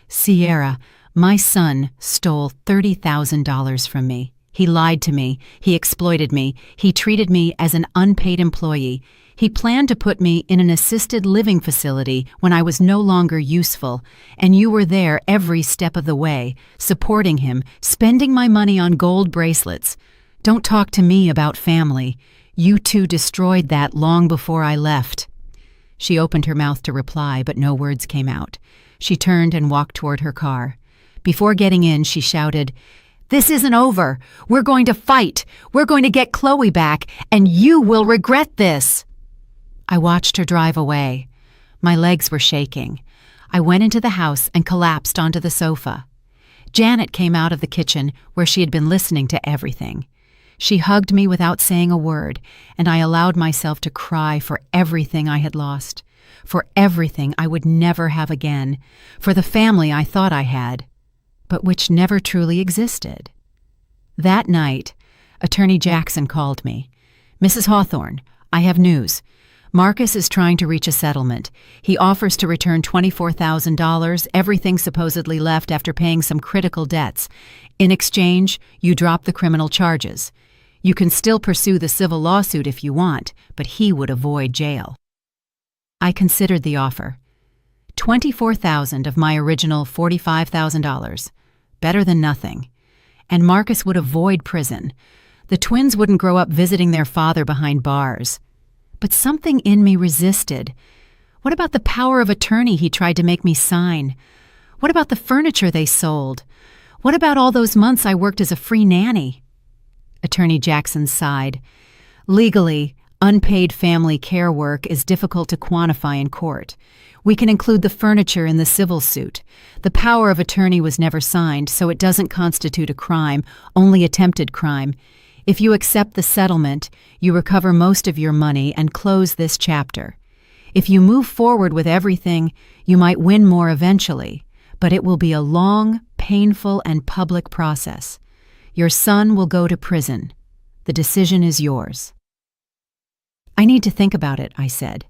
"Sierra, my son stole $30,000 from me. He lied to me, he exploited me, he treated me as an unpaid employee. He planned to put me in an assisted living facility when I was no longer useful, and you were there every step of the way, supporting him, spending my money on gold bracelets. Don't talk to me about family. You two destroyed that long before I left." She opened her mouth to reply, but no words came out. She turned and walked toward her car. Before getting in, she shouted, "This isn't over. We're going to fight. We're going to get Chloe back, and you will regret this." I watched her drive away. My legs were shaking. I went into the house and collapsed onto the sofa. Janet came out of the kitchen, where she had been listening to everything. She hugged me without saying a word, and I allowed myself to cry for everything I had lost, for everything I would never have again, for the family I thought I had, but which never truly existed. That night, Attorney Jackson called me. "Mrs. Hawthorne, I have news. Marcus is trying to reach a settlement. He offers to return $24,000, everything supposedly left after paying some critical debts. In exchange, you drop the criminal charges. You can still pursue the civil lawsuit if you want, but he would avoid jail." I considered the offer. $24,000 of my original $45,000. Better than nothing. And Marcus would avoid prison. The twins wouldn't grow up visiting their father behind bars. But something in me resisted. What about the power of attorney he tried to make me sign? What about the furniture they sold? What about all those months I worked as a free nanny? Attorney Jackson sighed. "Legally, unpaid family care work is difficult to quantify in court. We can include the furniture in the civil suit. The power of attorney was never signed, so it doesn't constitute a crime, only attempted crime. If you accept the settlement, you recover most of your money and close this chapter. If you move forward with everything, you might win more eventually, but it will be a long, painful, and public process. Your son will go to prison. The decision is yours." "I need to think about it," I said.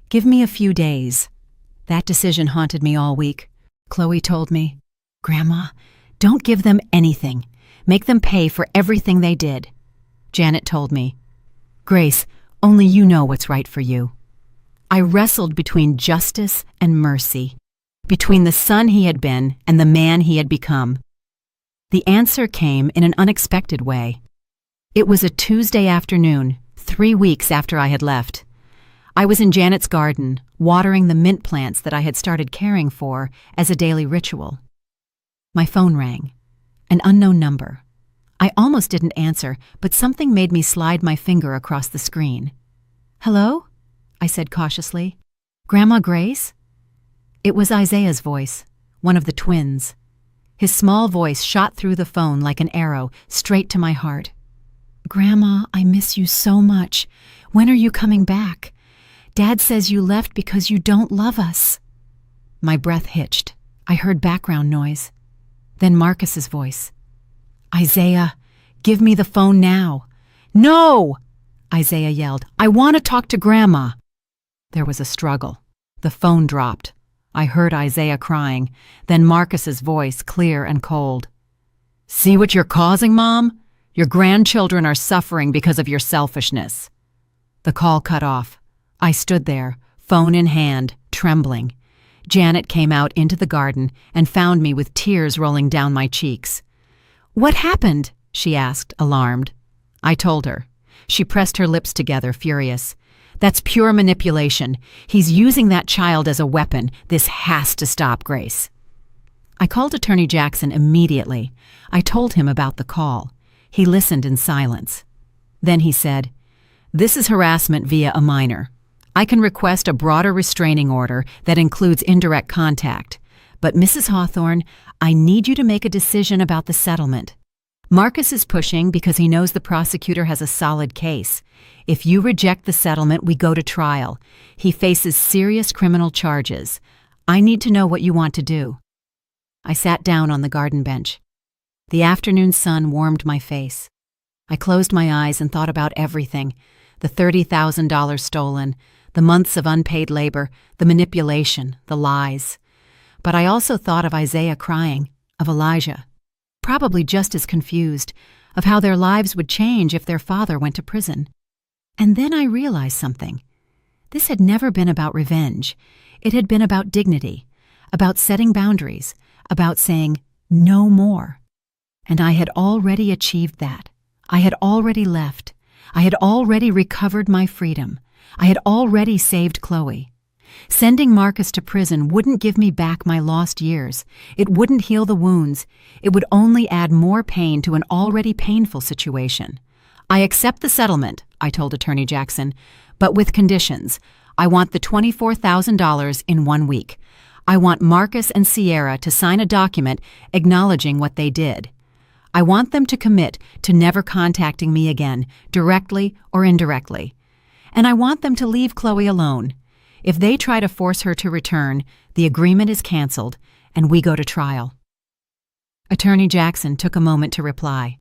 "Give me a few days." That decision haunted me all week. Chloe told me, "Grandma, don't give them anything. Make them pay for everything they did." Janet told me, "Grace, only you know what's right for you." I wrestled between justice and mercy, between the son he had been and the man he had become. The answer came in an unexpected way. It was a Tuesday afternoon, 3 weeks after I had left. I was in Janet's garden, watering the mint plants that I had started caring for as a daily ritual. My phone rang. An unknown number. I almost didn't answer, but something made me slide my finger across the screen. "Hello?" I said cautiously. "Grandma Grace?" It was Isaiah's voice, one of the twins. His small voice shot through the phone like an arrow, straight to my heart. "Grandma, I miss you so much. When are you coming back? Dad says you left because you don't love us." My breath hitched. I heard background noise. Then Marcus's voice. "Isaiah, give me the phone now." "No!" Isaiah yelled. "I want to talk to Grandma." There was a struggle. The phone dropped. I heard Isaiah crying, then Marcus's voice, clear and cold. "See what you're causing, Mom? Your grandchildren are suffering because of your selfishness." The call cut off. I stood there, phone in hand, trembling. Janet came out into the garden and found me with tears rolling down my cheeks. "What happened?" she asked, alarmed. I told her. She pressed her lips together, furious. "That's pure manipulation. He's using that child as a weapon. This has to stop, Grace." I called Attorney Jackson immediately. I told him about the call. He listened in silence. Then he said, "This is harassment via a minor. I can request a broader restraining order that includes indirect contact. But Mrs. Hawthorne, I need you to make a decision about the settlement. Marcus is pushing because he knows the prosecutor has a solid case. If you reject the settlement, we go to trial. He faces serious criminal charges. I need to know what you want to do." I sat down on the garden bench. The afternoon sun warmed my face. I closed my eyes and thought about everything: the $30,000 stolen, the months of unpaid labor, the manipulation, the lies. But I also thought of Isaiah crying, of Elijah, probably just as confused, of how their lives would change if their father went to prison. And then I realized something. This had never been about revenge. It had been about dignity, about setting boundaries, about saying, "No more." And I had already achieved that. I had already left. I had already recovered my freedom. I had already saved Chloe. Sending Marcus to prison wouldn't give me back my lost years. It wouldn't heal the wounds. It would only add more pain to an already painful situation. "I accept the settlement," I told Attorney Jackson, "but with conditions. I want the $24,000 in 1 week. I want Marcus and Sierra to sign a document acknowledging what they did. I want them to commit to never contacting me again, directly or indirectly. And I want them to leave Chloe alone. If they try to force her to return, the agreement is canceled and we go to trial." Attorney Jackson took a moment to reply.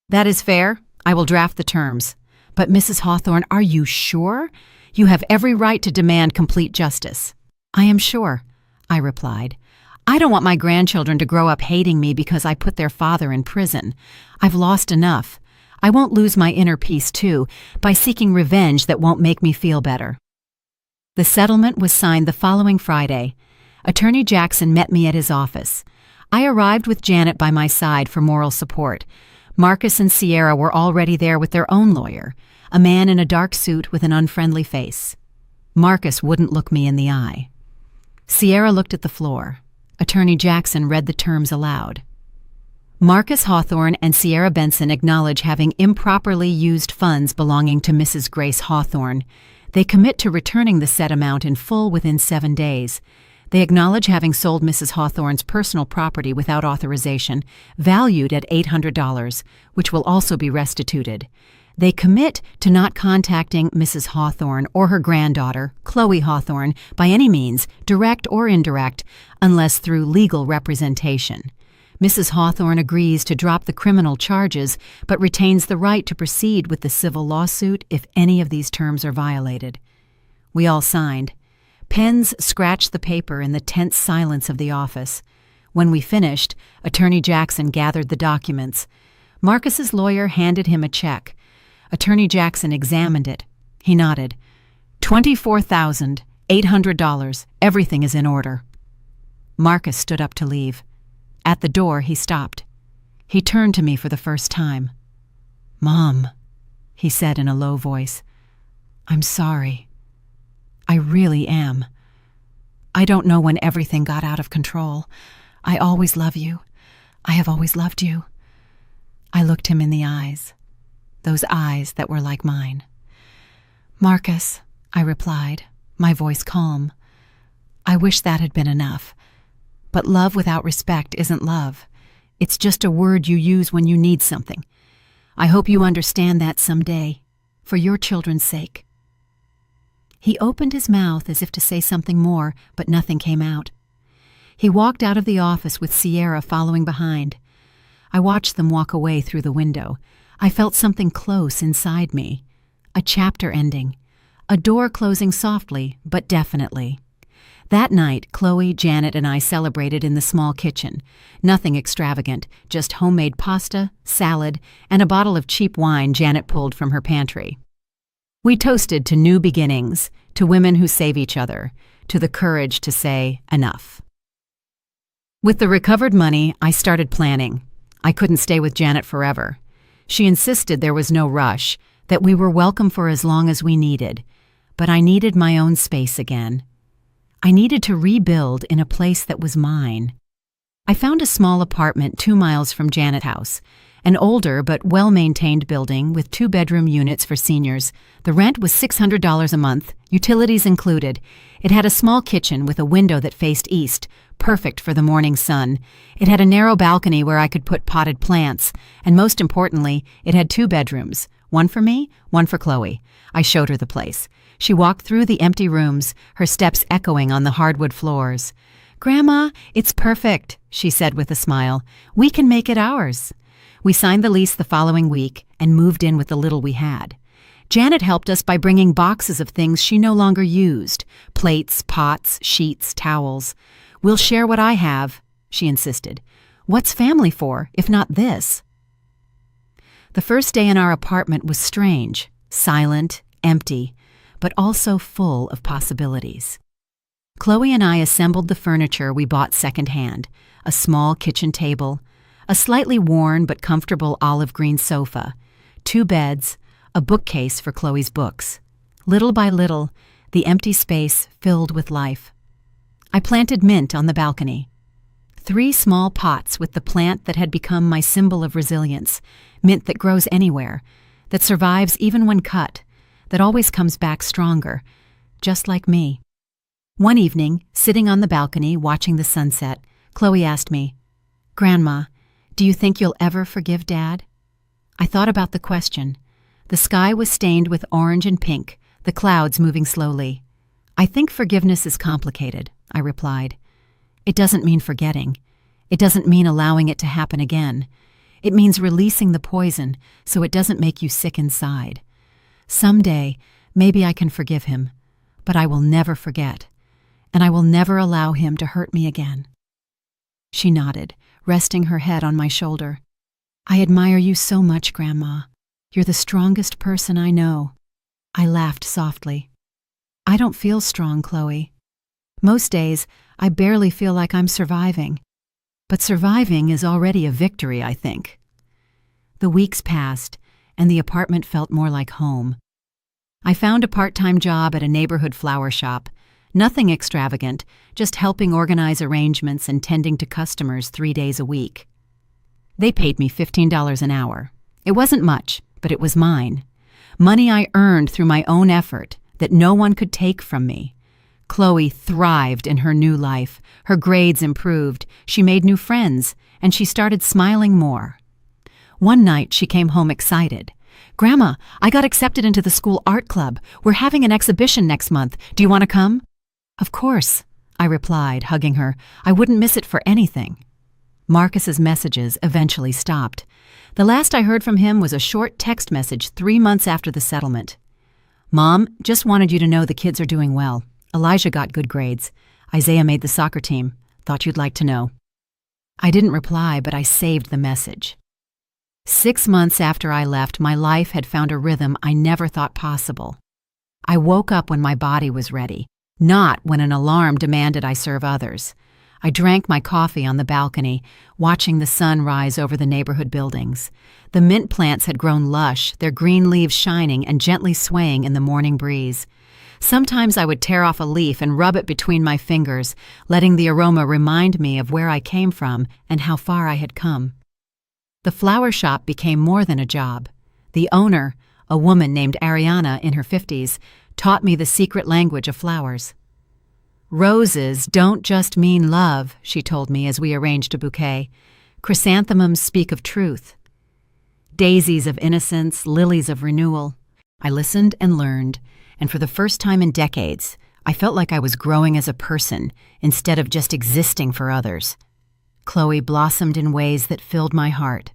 "That is fair. I will draft the terms. But Mrs. Hawthorne, are you sure? You have every right to demand complete justice." "I am sure," I replied. "I don't want my grandchildren to grow up hating me because I put their father in prison. I've lost enough. I won't lose my inner peace, too, by seeking revenge that won't make me feel better." The settlement was signed the following Friday. Attorney Jackson met me at his office. I arrived with Janet by my side for moral support. Marcus and Sierra were already there with their own lawyer, a man in a dark suit with an unfriendly face. Marcus wouldn't look me in the eye. Sierra looked at the floor. Attorney Jackson read the terms aloud. "Marcus Hawthorne and Sierra Benson acknowledge having improperly used funds belonging to Mrs. Grace Hawthorne. They commit to returning the said amount in full within 7 days. They acknowledge having sold Mrs. Hawthorne's personal property without authorization, valued at $800, which will also be restituted. They commit to not contacting Mrs. Hawthorne or her granddaughter, Chloe Hawthorne, by any means, direct or indirect, unless through legal representation. Mrs. Hawthorne agrees to drop the criminal charges, but retains the right to proceed with the civil lawsuit if any of these terms are violated." We all signed. Pens scratched the paper in the tense silence of the office. When we finished, Attorney Jackson gathered the documents. Marcus's lawyer handed him a check. Attorney Jackson examined it. He nodded. $24,800. Everything is in order." Marcus stood up to leave. At the door, he stopped. He turned to me for the first time. "Mom," he said in a low voice, "I'm sorry. I really am. I don't know when everything got out of control. I always love you. I have always loved you." I looked him in the eyes, those eyes that were like mine. "Marcus," I replied, my voice calm, "I wish that had been enough. But love without respect isn't love. It's just a word you use when you need something. I hope you understand that someday, for your children's sake." He opened his mouth as if to say something more, but nothing came out. He walked out of the office with Sierra following behind. I watched them walk away through the window. I felt something close inside me. A chapter ending. A door closing softly, but definitely. That night, Chloe, Janet, and I celebrated in the small kitchen. Nothing extravagant, just homemade pasta, salad, and a bottle of cheap wine Janet pulled from her pantry. We toasted to new beginnings, to women who save each other, to the courage to say enough. With the recovered money, I started planning. I couldn't stay with Janet forever. She insisted there was no rush, that we were welcome for as long as we needed, but I needed my own space again. I needed to rebuild in a place that was mine. I found a small apartment 2 miles from Janet's house, an older but well-maintained building with 2-bedroom units for seniors. The rent was $600 a month, utilities included. It had a small kitchen with a window that faced east, perfect for the morning sun. It had a narrow balcony where I could put potted plants, and most importantly, it had 2 bedrooms, one for me, one for Chloe. I showed her the place. She walked through the empty rooms, her steps echoing on the hardwood floors. "Grandma, it's perfect," she said with a smile. "We can make it ours." We signed the lease the following week and moved in with the little we had. Janet helped us by bringing boxes of things she no longer used: plates, pots, sheets, towels. "We'll share what I have," she insisted. "What's family for, if not this?" The first day in our apartment was strange, silent, empty, but also full of possibilities. Chloe and I assembled the furniture we bought secondhand: a small kitchen table, a slightly worn but comfortable olive green sofa, 2 beds, a bookcase for Chloe's books. Little by little, the empty space filled with life. I planted mint on the balcony. 3 small pots with the plant that had become my symbol of resilience, mint that grows anywhere, that survives even when cut, that always comes back stronger, just like me. One evening, sitting on the balcony watching the sunset, Chloe asked me, "Grandma, do you think you'll ever forgive Dad?" I thought about the question. The sky was stained with orange and pink, the clouds moving slowly. "I think forgiveness is complicated," I replied. "It doesn't mean forgetting. It doesn't mean allowing it to happen again. It means releasing the poison so it doesn't make you sick inside. Someday, maybe I can forgive him, but I will never forget, and I will never allow him to hurt me again." She nodded, resting her head on my shoulder. "I admire you so much, Grandma. You're the strongest person I know." I laughed softly. "I don't feel strong, Chloe. Most days, I barely feel like I'm surviving. But surviving is already a victory, I think." The weeks passed, and the apartment felt more like home. I found a part-time job at a neighborhood flower shop. Nothing extravagant, just helping organize arrangements and tending to customers 3 days a week. They paid me $15 an hour. It wasn't much, but it was mine. Money I earned through my own effort that no one could take from me. Chloe thrived in her new life. Her grades improved, she made new friends, and she started smiling more. One night she came home excited. "Grandma, I got accepted into the school art club. We're having an exhibition next month. Do you want to come?" "Of course," I replied, hugging her. "I wouldn't miss it for anything." Marcus's messages eventually stopped. The last I heard from him was a short text message 3 months after the settlement. "Mom, just wanted you to know the kids are doing well. Elijah got good grades. Isaiah made the soccer team. Thought you'd like to know." I didn't reply, but I saved the message. 6 months after I left, my life had found a rhythm I never thought possible. I woke up when my body was ready, not when an alarm demanded I serve others. I drank my coffee on the balcony, watching the sun rise over the neighborhood buildings. The mint plants had grown lush, their green leaves shining and gently swaying in the morning breeze. Sometimes I would tear off a leaf and rub it between my fingers, letting the aroma remind me of where I came from and how far I had come. The flower shop became more than a job. The owner, a woman named Ariana in her 50s, taught me the secret language of flowers. "Roses don't just mean love," she told me as we arranged a bouquet. "Chrysanthemums speak of truth. Daisies of innocence, lilies of renewal." I listened and learned, and for the first time in decades, I felt like I was growing as a person instead of just existing for others. Chloe blossomed in ways that filled my heart.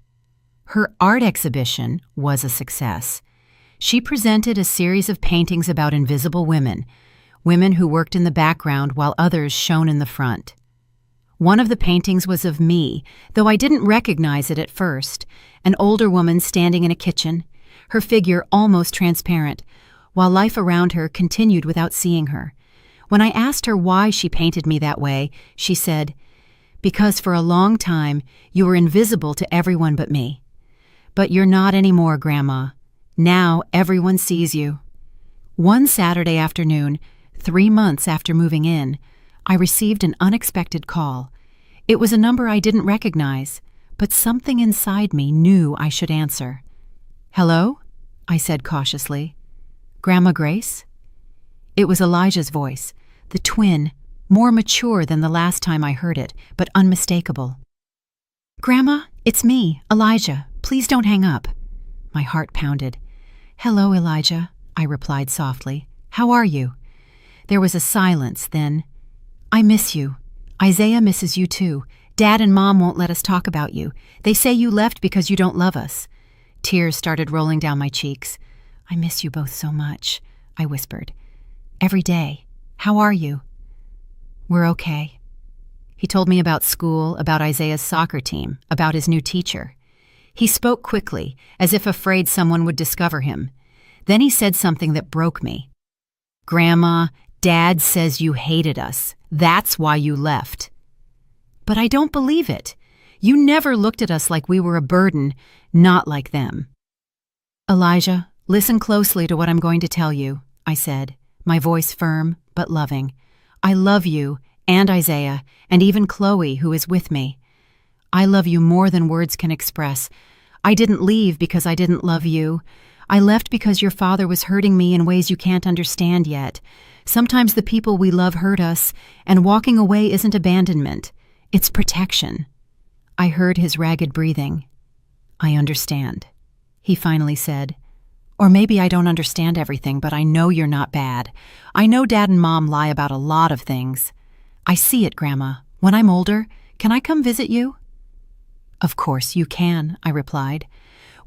Her art exhibition was a success. She presented a series of paintings about invisible women, women who worked in the background while others shone in the front. One of the paintings was of me, though I didn't recognize it at first, an older woman standing in a kitchen, her figure almost transparent, while life around her continued without seeing her. When I asked her why she painted me that way, she said, "Because for a long time you were invisible to everyone but me. But you're not anymore, Grandma. Now everyone sees you." One Saturday afternoon, 3 months after moving in, I received an unexpected call. It was a number I didn't recognize, but something inside me knew I should answer. "Hello?" I said cautiously. "Grandma Grace?" It was Elijah's voice, the twin, more mature than the last time I heard it, but unmistakable. "Grandma, it's me, Elijah. Please don't hang up." My heart pounded. "Hello, Elijah," I replied softly. "How are you?" There was a silence, then, "I miss you. Isaiah misses you too. Dad and Mom won't let us talk about you. They say you left because you don't love us." Tears started rolling down my cheeks. "I miss you both so much," I whispered. "Every day. How are you?" "We're okay." He told me about school, about Isaiah's soccer team, about his new teacher. He spoke quickly, as if afraid someone would discover him. Then he said something that broke me. "Grandma, Dad says you hated us. That's why you left." "But I don't believe it. You never looked at us like we were a burden, not like them." "Elijah, listen closely to what I'm going to tell you," I said, my voice firm but loving. "I love you and Isaiah and even Chloe, who is with me. I love you more than words can express. I didn't leave because I didn't love you. I left because your father was hurting me in ways you can't understand yet. Sometimes the people we love hurt us, and walking away isn't abandonment. It's protection." I heard his ragged breathing. "I understand," he finally said. "Or maybe I don't understand everything, but I know you're not bad. I know Dad and Mom lie about a lot of things. I see it, Grandma. When I'm older, can I come visit you?" "Of course you can," I replied.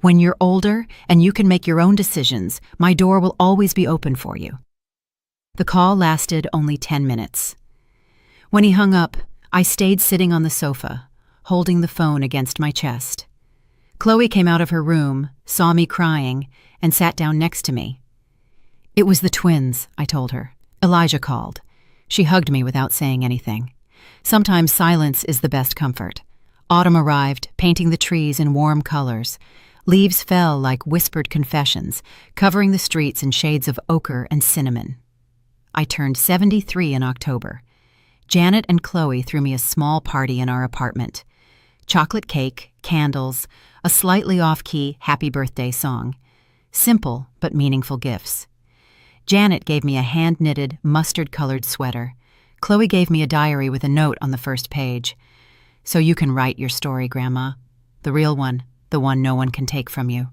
"When you're older and you can make your own decisions, my door will always be open for you." The call lasted only 10 minutes. When he hung up, I stayed sitting on the sofa, holding the phone against my chest. Chloe came out of her room, saw me crying, and sat down next to me. "It was the twins," I told her. "Elijah called." She hugged me without saying anything. Sometimes silence is the best comfort. Autumn arrived, painting the trees in warm colors. Leaves fell like whispered confessions, covering the streets in shades of ochre and cinnamon. I turned 73 in October. Janet and Chloe threw me a small party in our apartment. Chocolate cake, candles, a slightly off-key happy birthday song. Simple but meaningful gifts. Janet gave me a hand-knitted, mustard-colored sweater. Chloe gave me a diary with a note on the first page. "So you can write your story, Grandma. The real one, the one no one can take from you."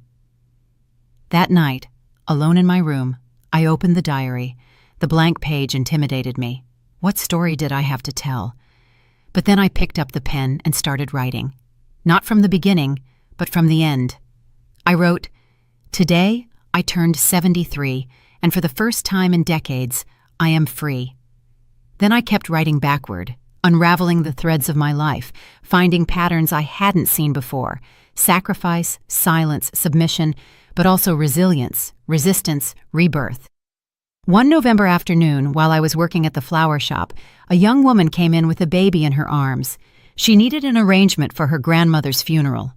That night, alone in my room, I opened the diary. The blank page intimidated me. What story did I have to tell? But then I picked up the pen and started writing. Not from the beginning, but from the end. I wrote, "Today, I turned 73, and for the first time in decades, I am free." Then I kept writing backward, unraveling the threads of my life, finding patterns I hadn't seen before: sacrifice, silence, submission, but also resilience, resistance, rebirth. One November afternoon, while I was working at the flower shop, a young woman came in with a baby in her arms. She needed an arrangement for her grandmother's funeral.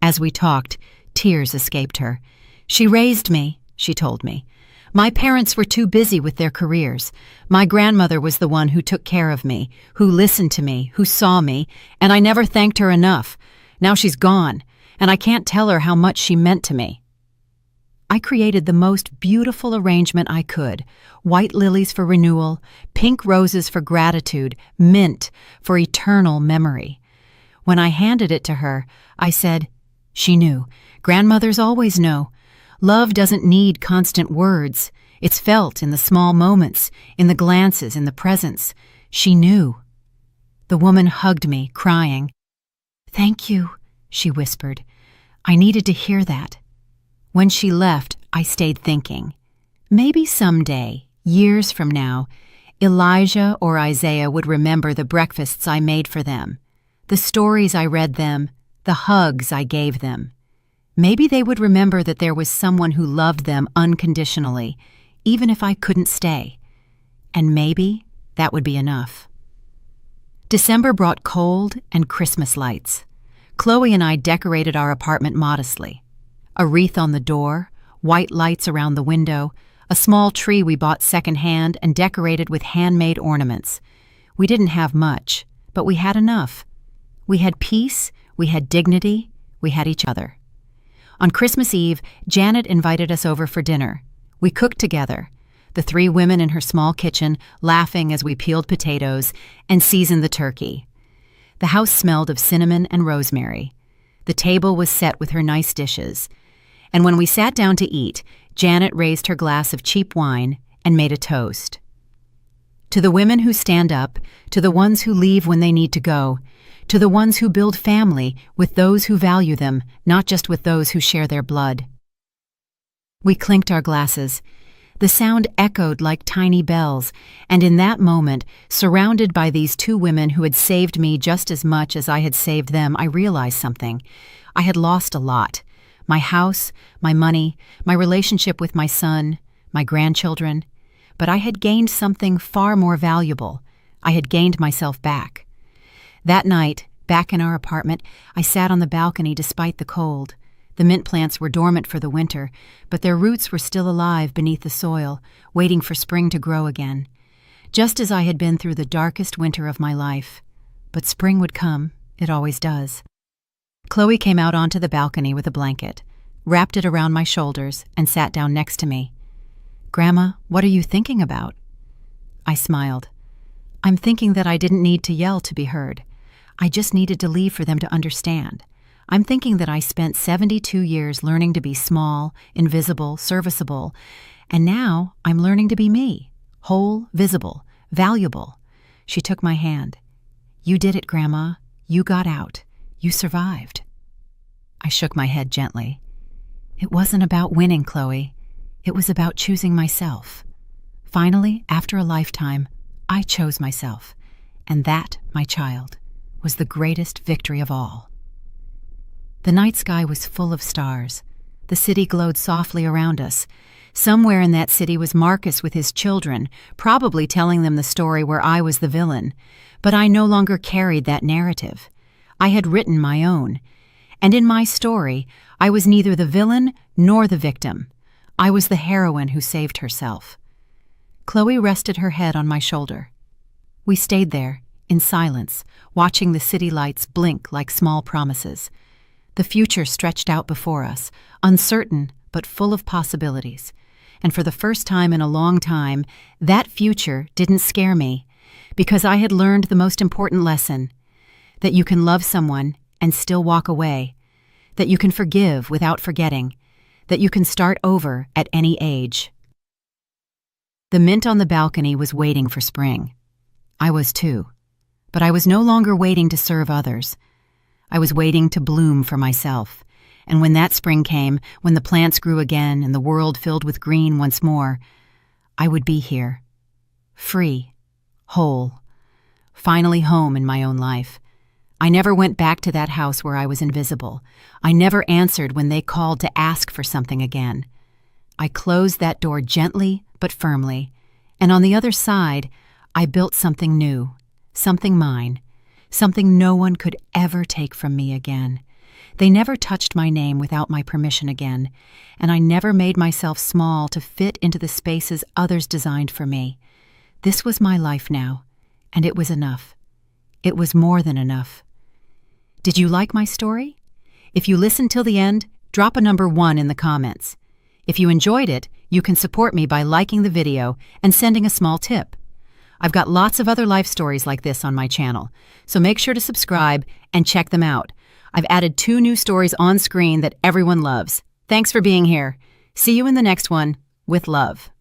As we talked, tears escaped her. "She raised me," she told me. "My parents were too busy with their careers. My grandmother was the one who took care of me, who listened to me, who saw me, and I never thanked her enough. Now she's gone, and I can't tell her how much she meant to me." I created the most beautiful arrangement I could: white lilies for renewal, pink roses for gratitude, mint for eternal memory. When I handed it to her, I said, "She knew. Grandmothers always know. Love doesn't need constant words. It's felt in the small moments, in the glances, in the presence. She knew." The woman hugged me, crying. "Thank you," she whispered. "I needed to hear that." When she left, I stayed thinking. Maybe someday, years from now, Elijah or Isaiah would remember the breakfasts I made for them, the stories I read them, the hugs I gave them. Maybe they would remember that there was someone who loved them unconditionally, even if I couldn't stay. And maybe that would be enough. December brought cold and Christmas lights. Chloe and I decorated our apartment modestly. A wreath on the door, white lights around the window, a small tree we bought secondhand and decorated with handmade ornaments. We didn't have much, but we had enough. We had peace, we had dignity, we had each other. On Christmas Eve, Janet invited us over for dinner. We cooked together, the three women in her small kitchen, laughing as we peeled potatoes and seasoned the turkey. The house smelled of cinnamon and rosemary. The table was set with her nice dishes. And when we sat down to eat, Janet raised her glass of cheap wine and made a toast. To the women who stand up, to the ones who leave when they need to go, to the ones who build family with those who value them, not just with those who share their blood. We clinked our glasses. The sound echoed like tiny bells, and in that moment, surrounded by these two women who had saved me just as much as I had saved them, I realized something. I had lost a lot. My house, my money, my relationship with my son, my grandchildren. But I had gained something far more valuable. I had gained myself back. That night, back in our apartment, I sat on the balcony despite the cold. The mint plants were dormant for the winter, but their roots were still alive beneath the soil, waiting for spring to grow again. Just as I had been through the darkest winter of my life. But spring would come. It always does. Chloe came out onto the balcony with a blanket, wrapped it around my shoulders, and sat down next to me. "Grandma, what are you thinking about?" I smiled. "I'm thinking that I didn't need to yell to be heard. I just needed to leave for them to understand. I'm thinking that I spent 72 years learning to be small, invisible, serviceable, and now I'm learning to be me, whole, visible, valuable." She took my hand. "You did it, Grandma. You got out. You survived." I shook my head gently. "It wasn't about winning, Chloe. It was about choosing myself. Finally, after a lifetime, I chose myself, and that, my child, was the greatest victory of all." The night sky was full of stars. The city glowed softly around us. Somewhere in that city was Marcus with his children, probably telling them the story where I was the villain. But I no longer carried that narrative. I had written my own. And in my story, I was neither the villain nor the victim. I was the heroine who saved herself. Chloe rested her head on my shoulder. We stayed there, in silence, watching the city lights blink like small promises. The future stretched out before us, uncertain but full of possibilities. And for the first time in a long time, that future didn't scare me, because I had learned the most important lesson: that you can love someone and still walk away, that you can forgive without forgetting, that you can start over at any age. The mint on the balcony was waiting for spring. I was too. But I was no longer waiting to serve others. I was waiting to bloom for myself. And when that spring came, when the plants grew again and the world filled with green once more, I would be here. Free. Whole. Finally home in my own life. I never went back to that house where I was invisible. I never answered when they called to ask for something again. I closed that door gently but firmly, and on the other side, I built something new, something mine, something no one could ever take from me again. They never touched my name without my permission again, and I never made myself small to fit into the spaces others designed for me. This was my life now, and it was enough. It was more than enough. Did you like my story? If you listened till the end, drop a number 1 in the comments. If you enjoyed it, you can support me by liking the video and sending a small tip. I've got lots of other life stories like this on my channel, so make sure to subscribe and check them out. I've added 2 new stories on screen that everyone loves. Thanks for being here. See you in the next one, with love.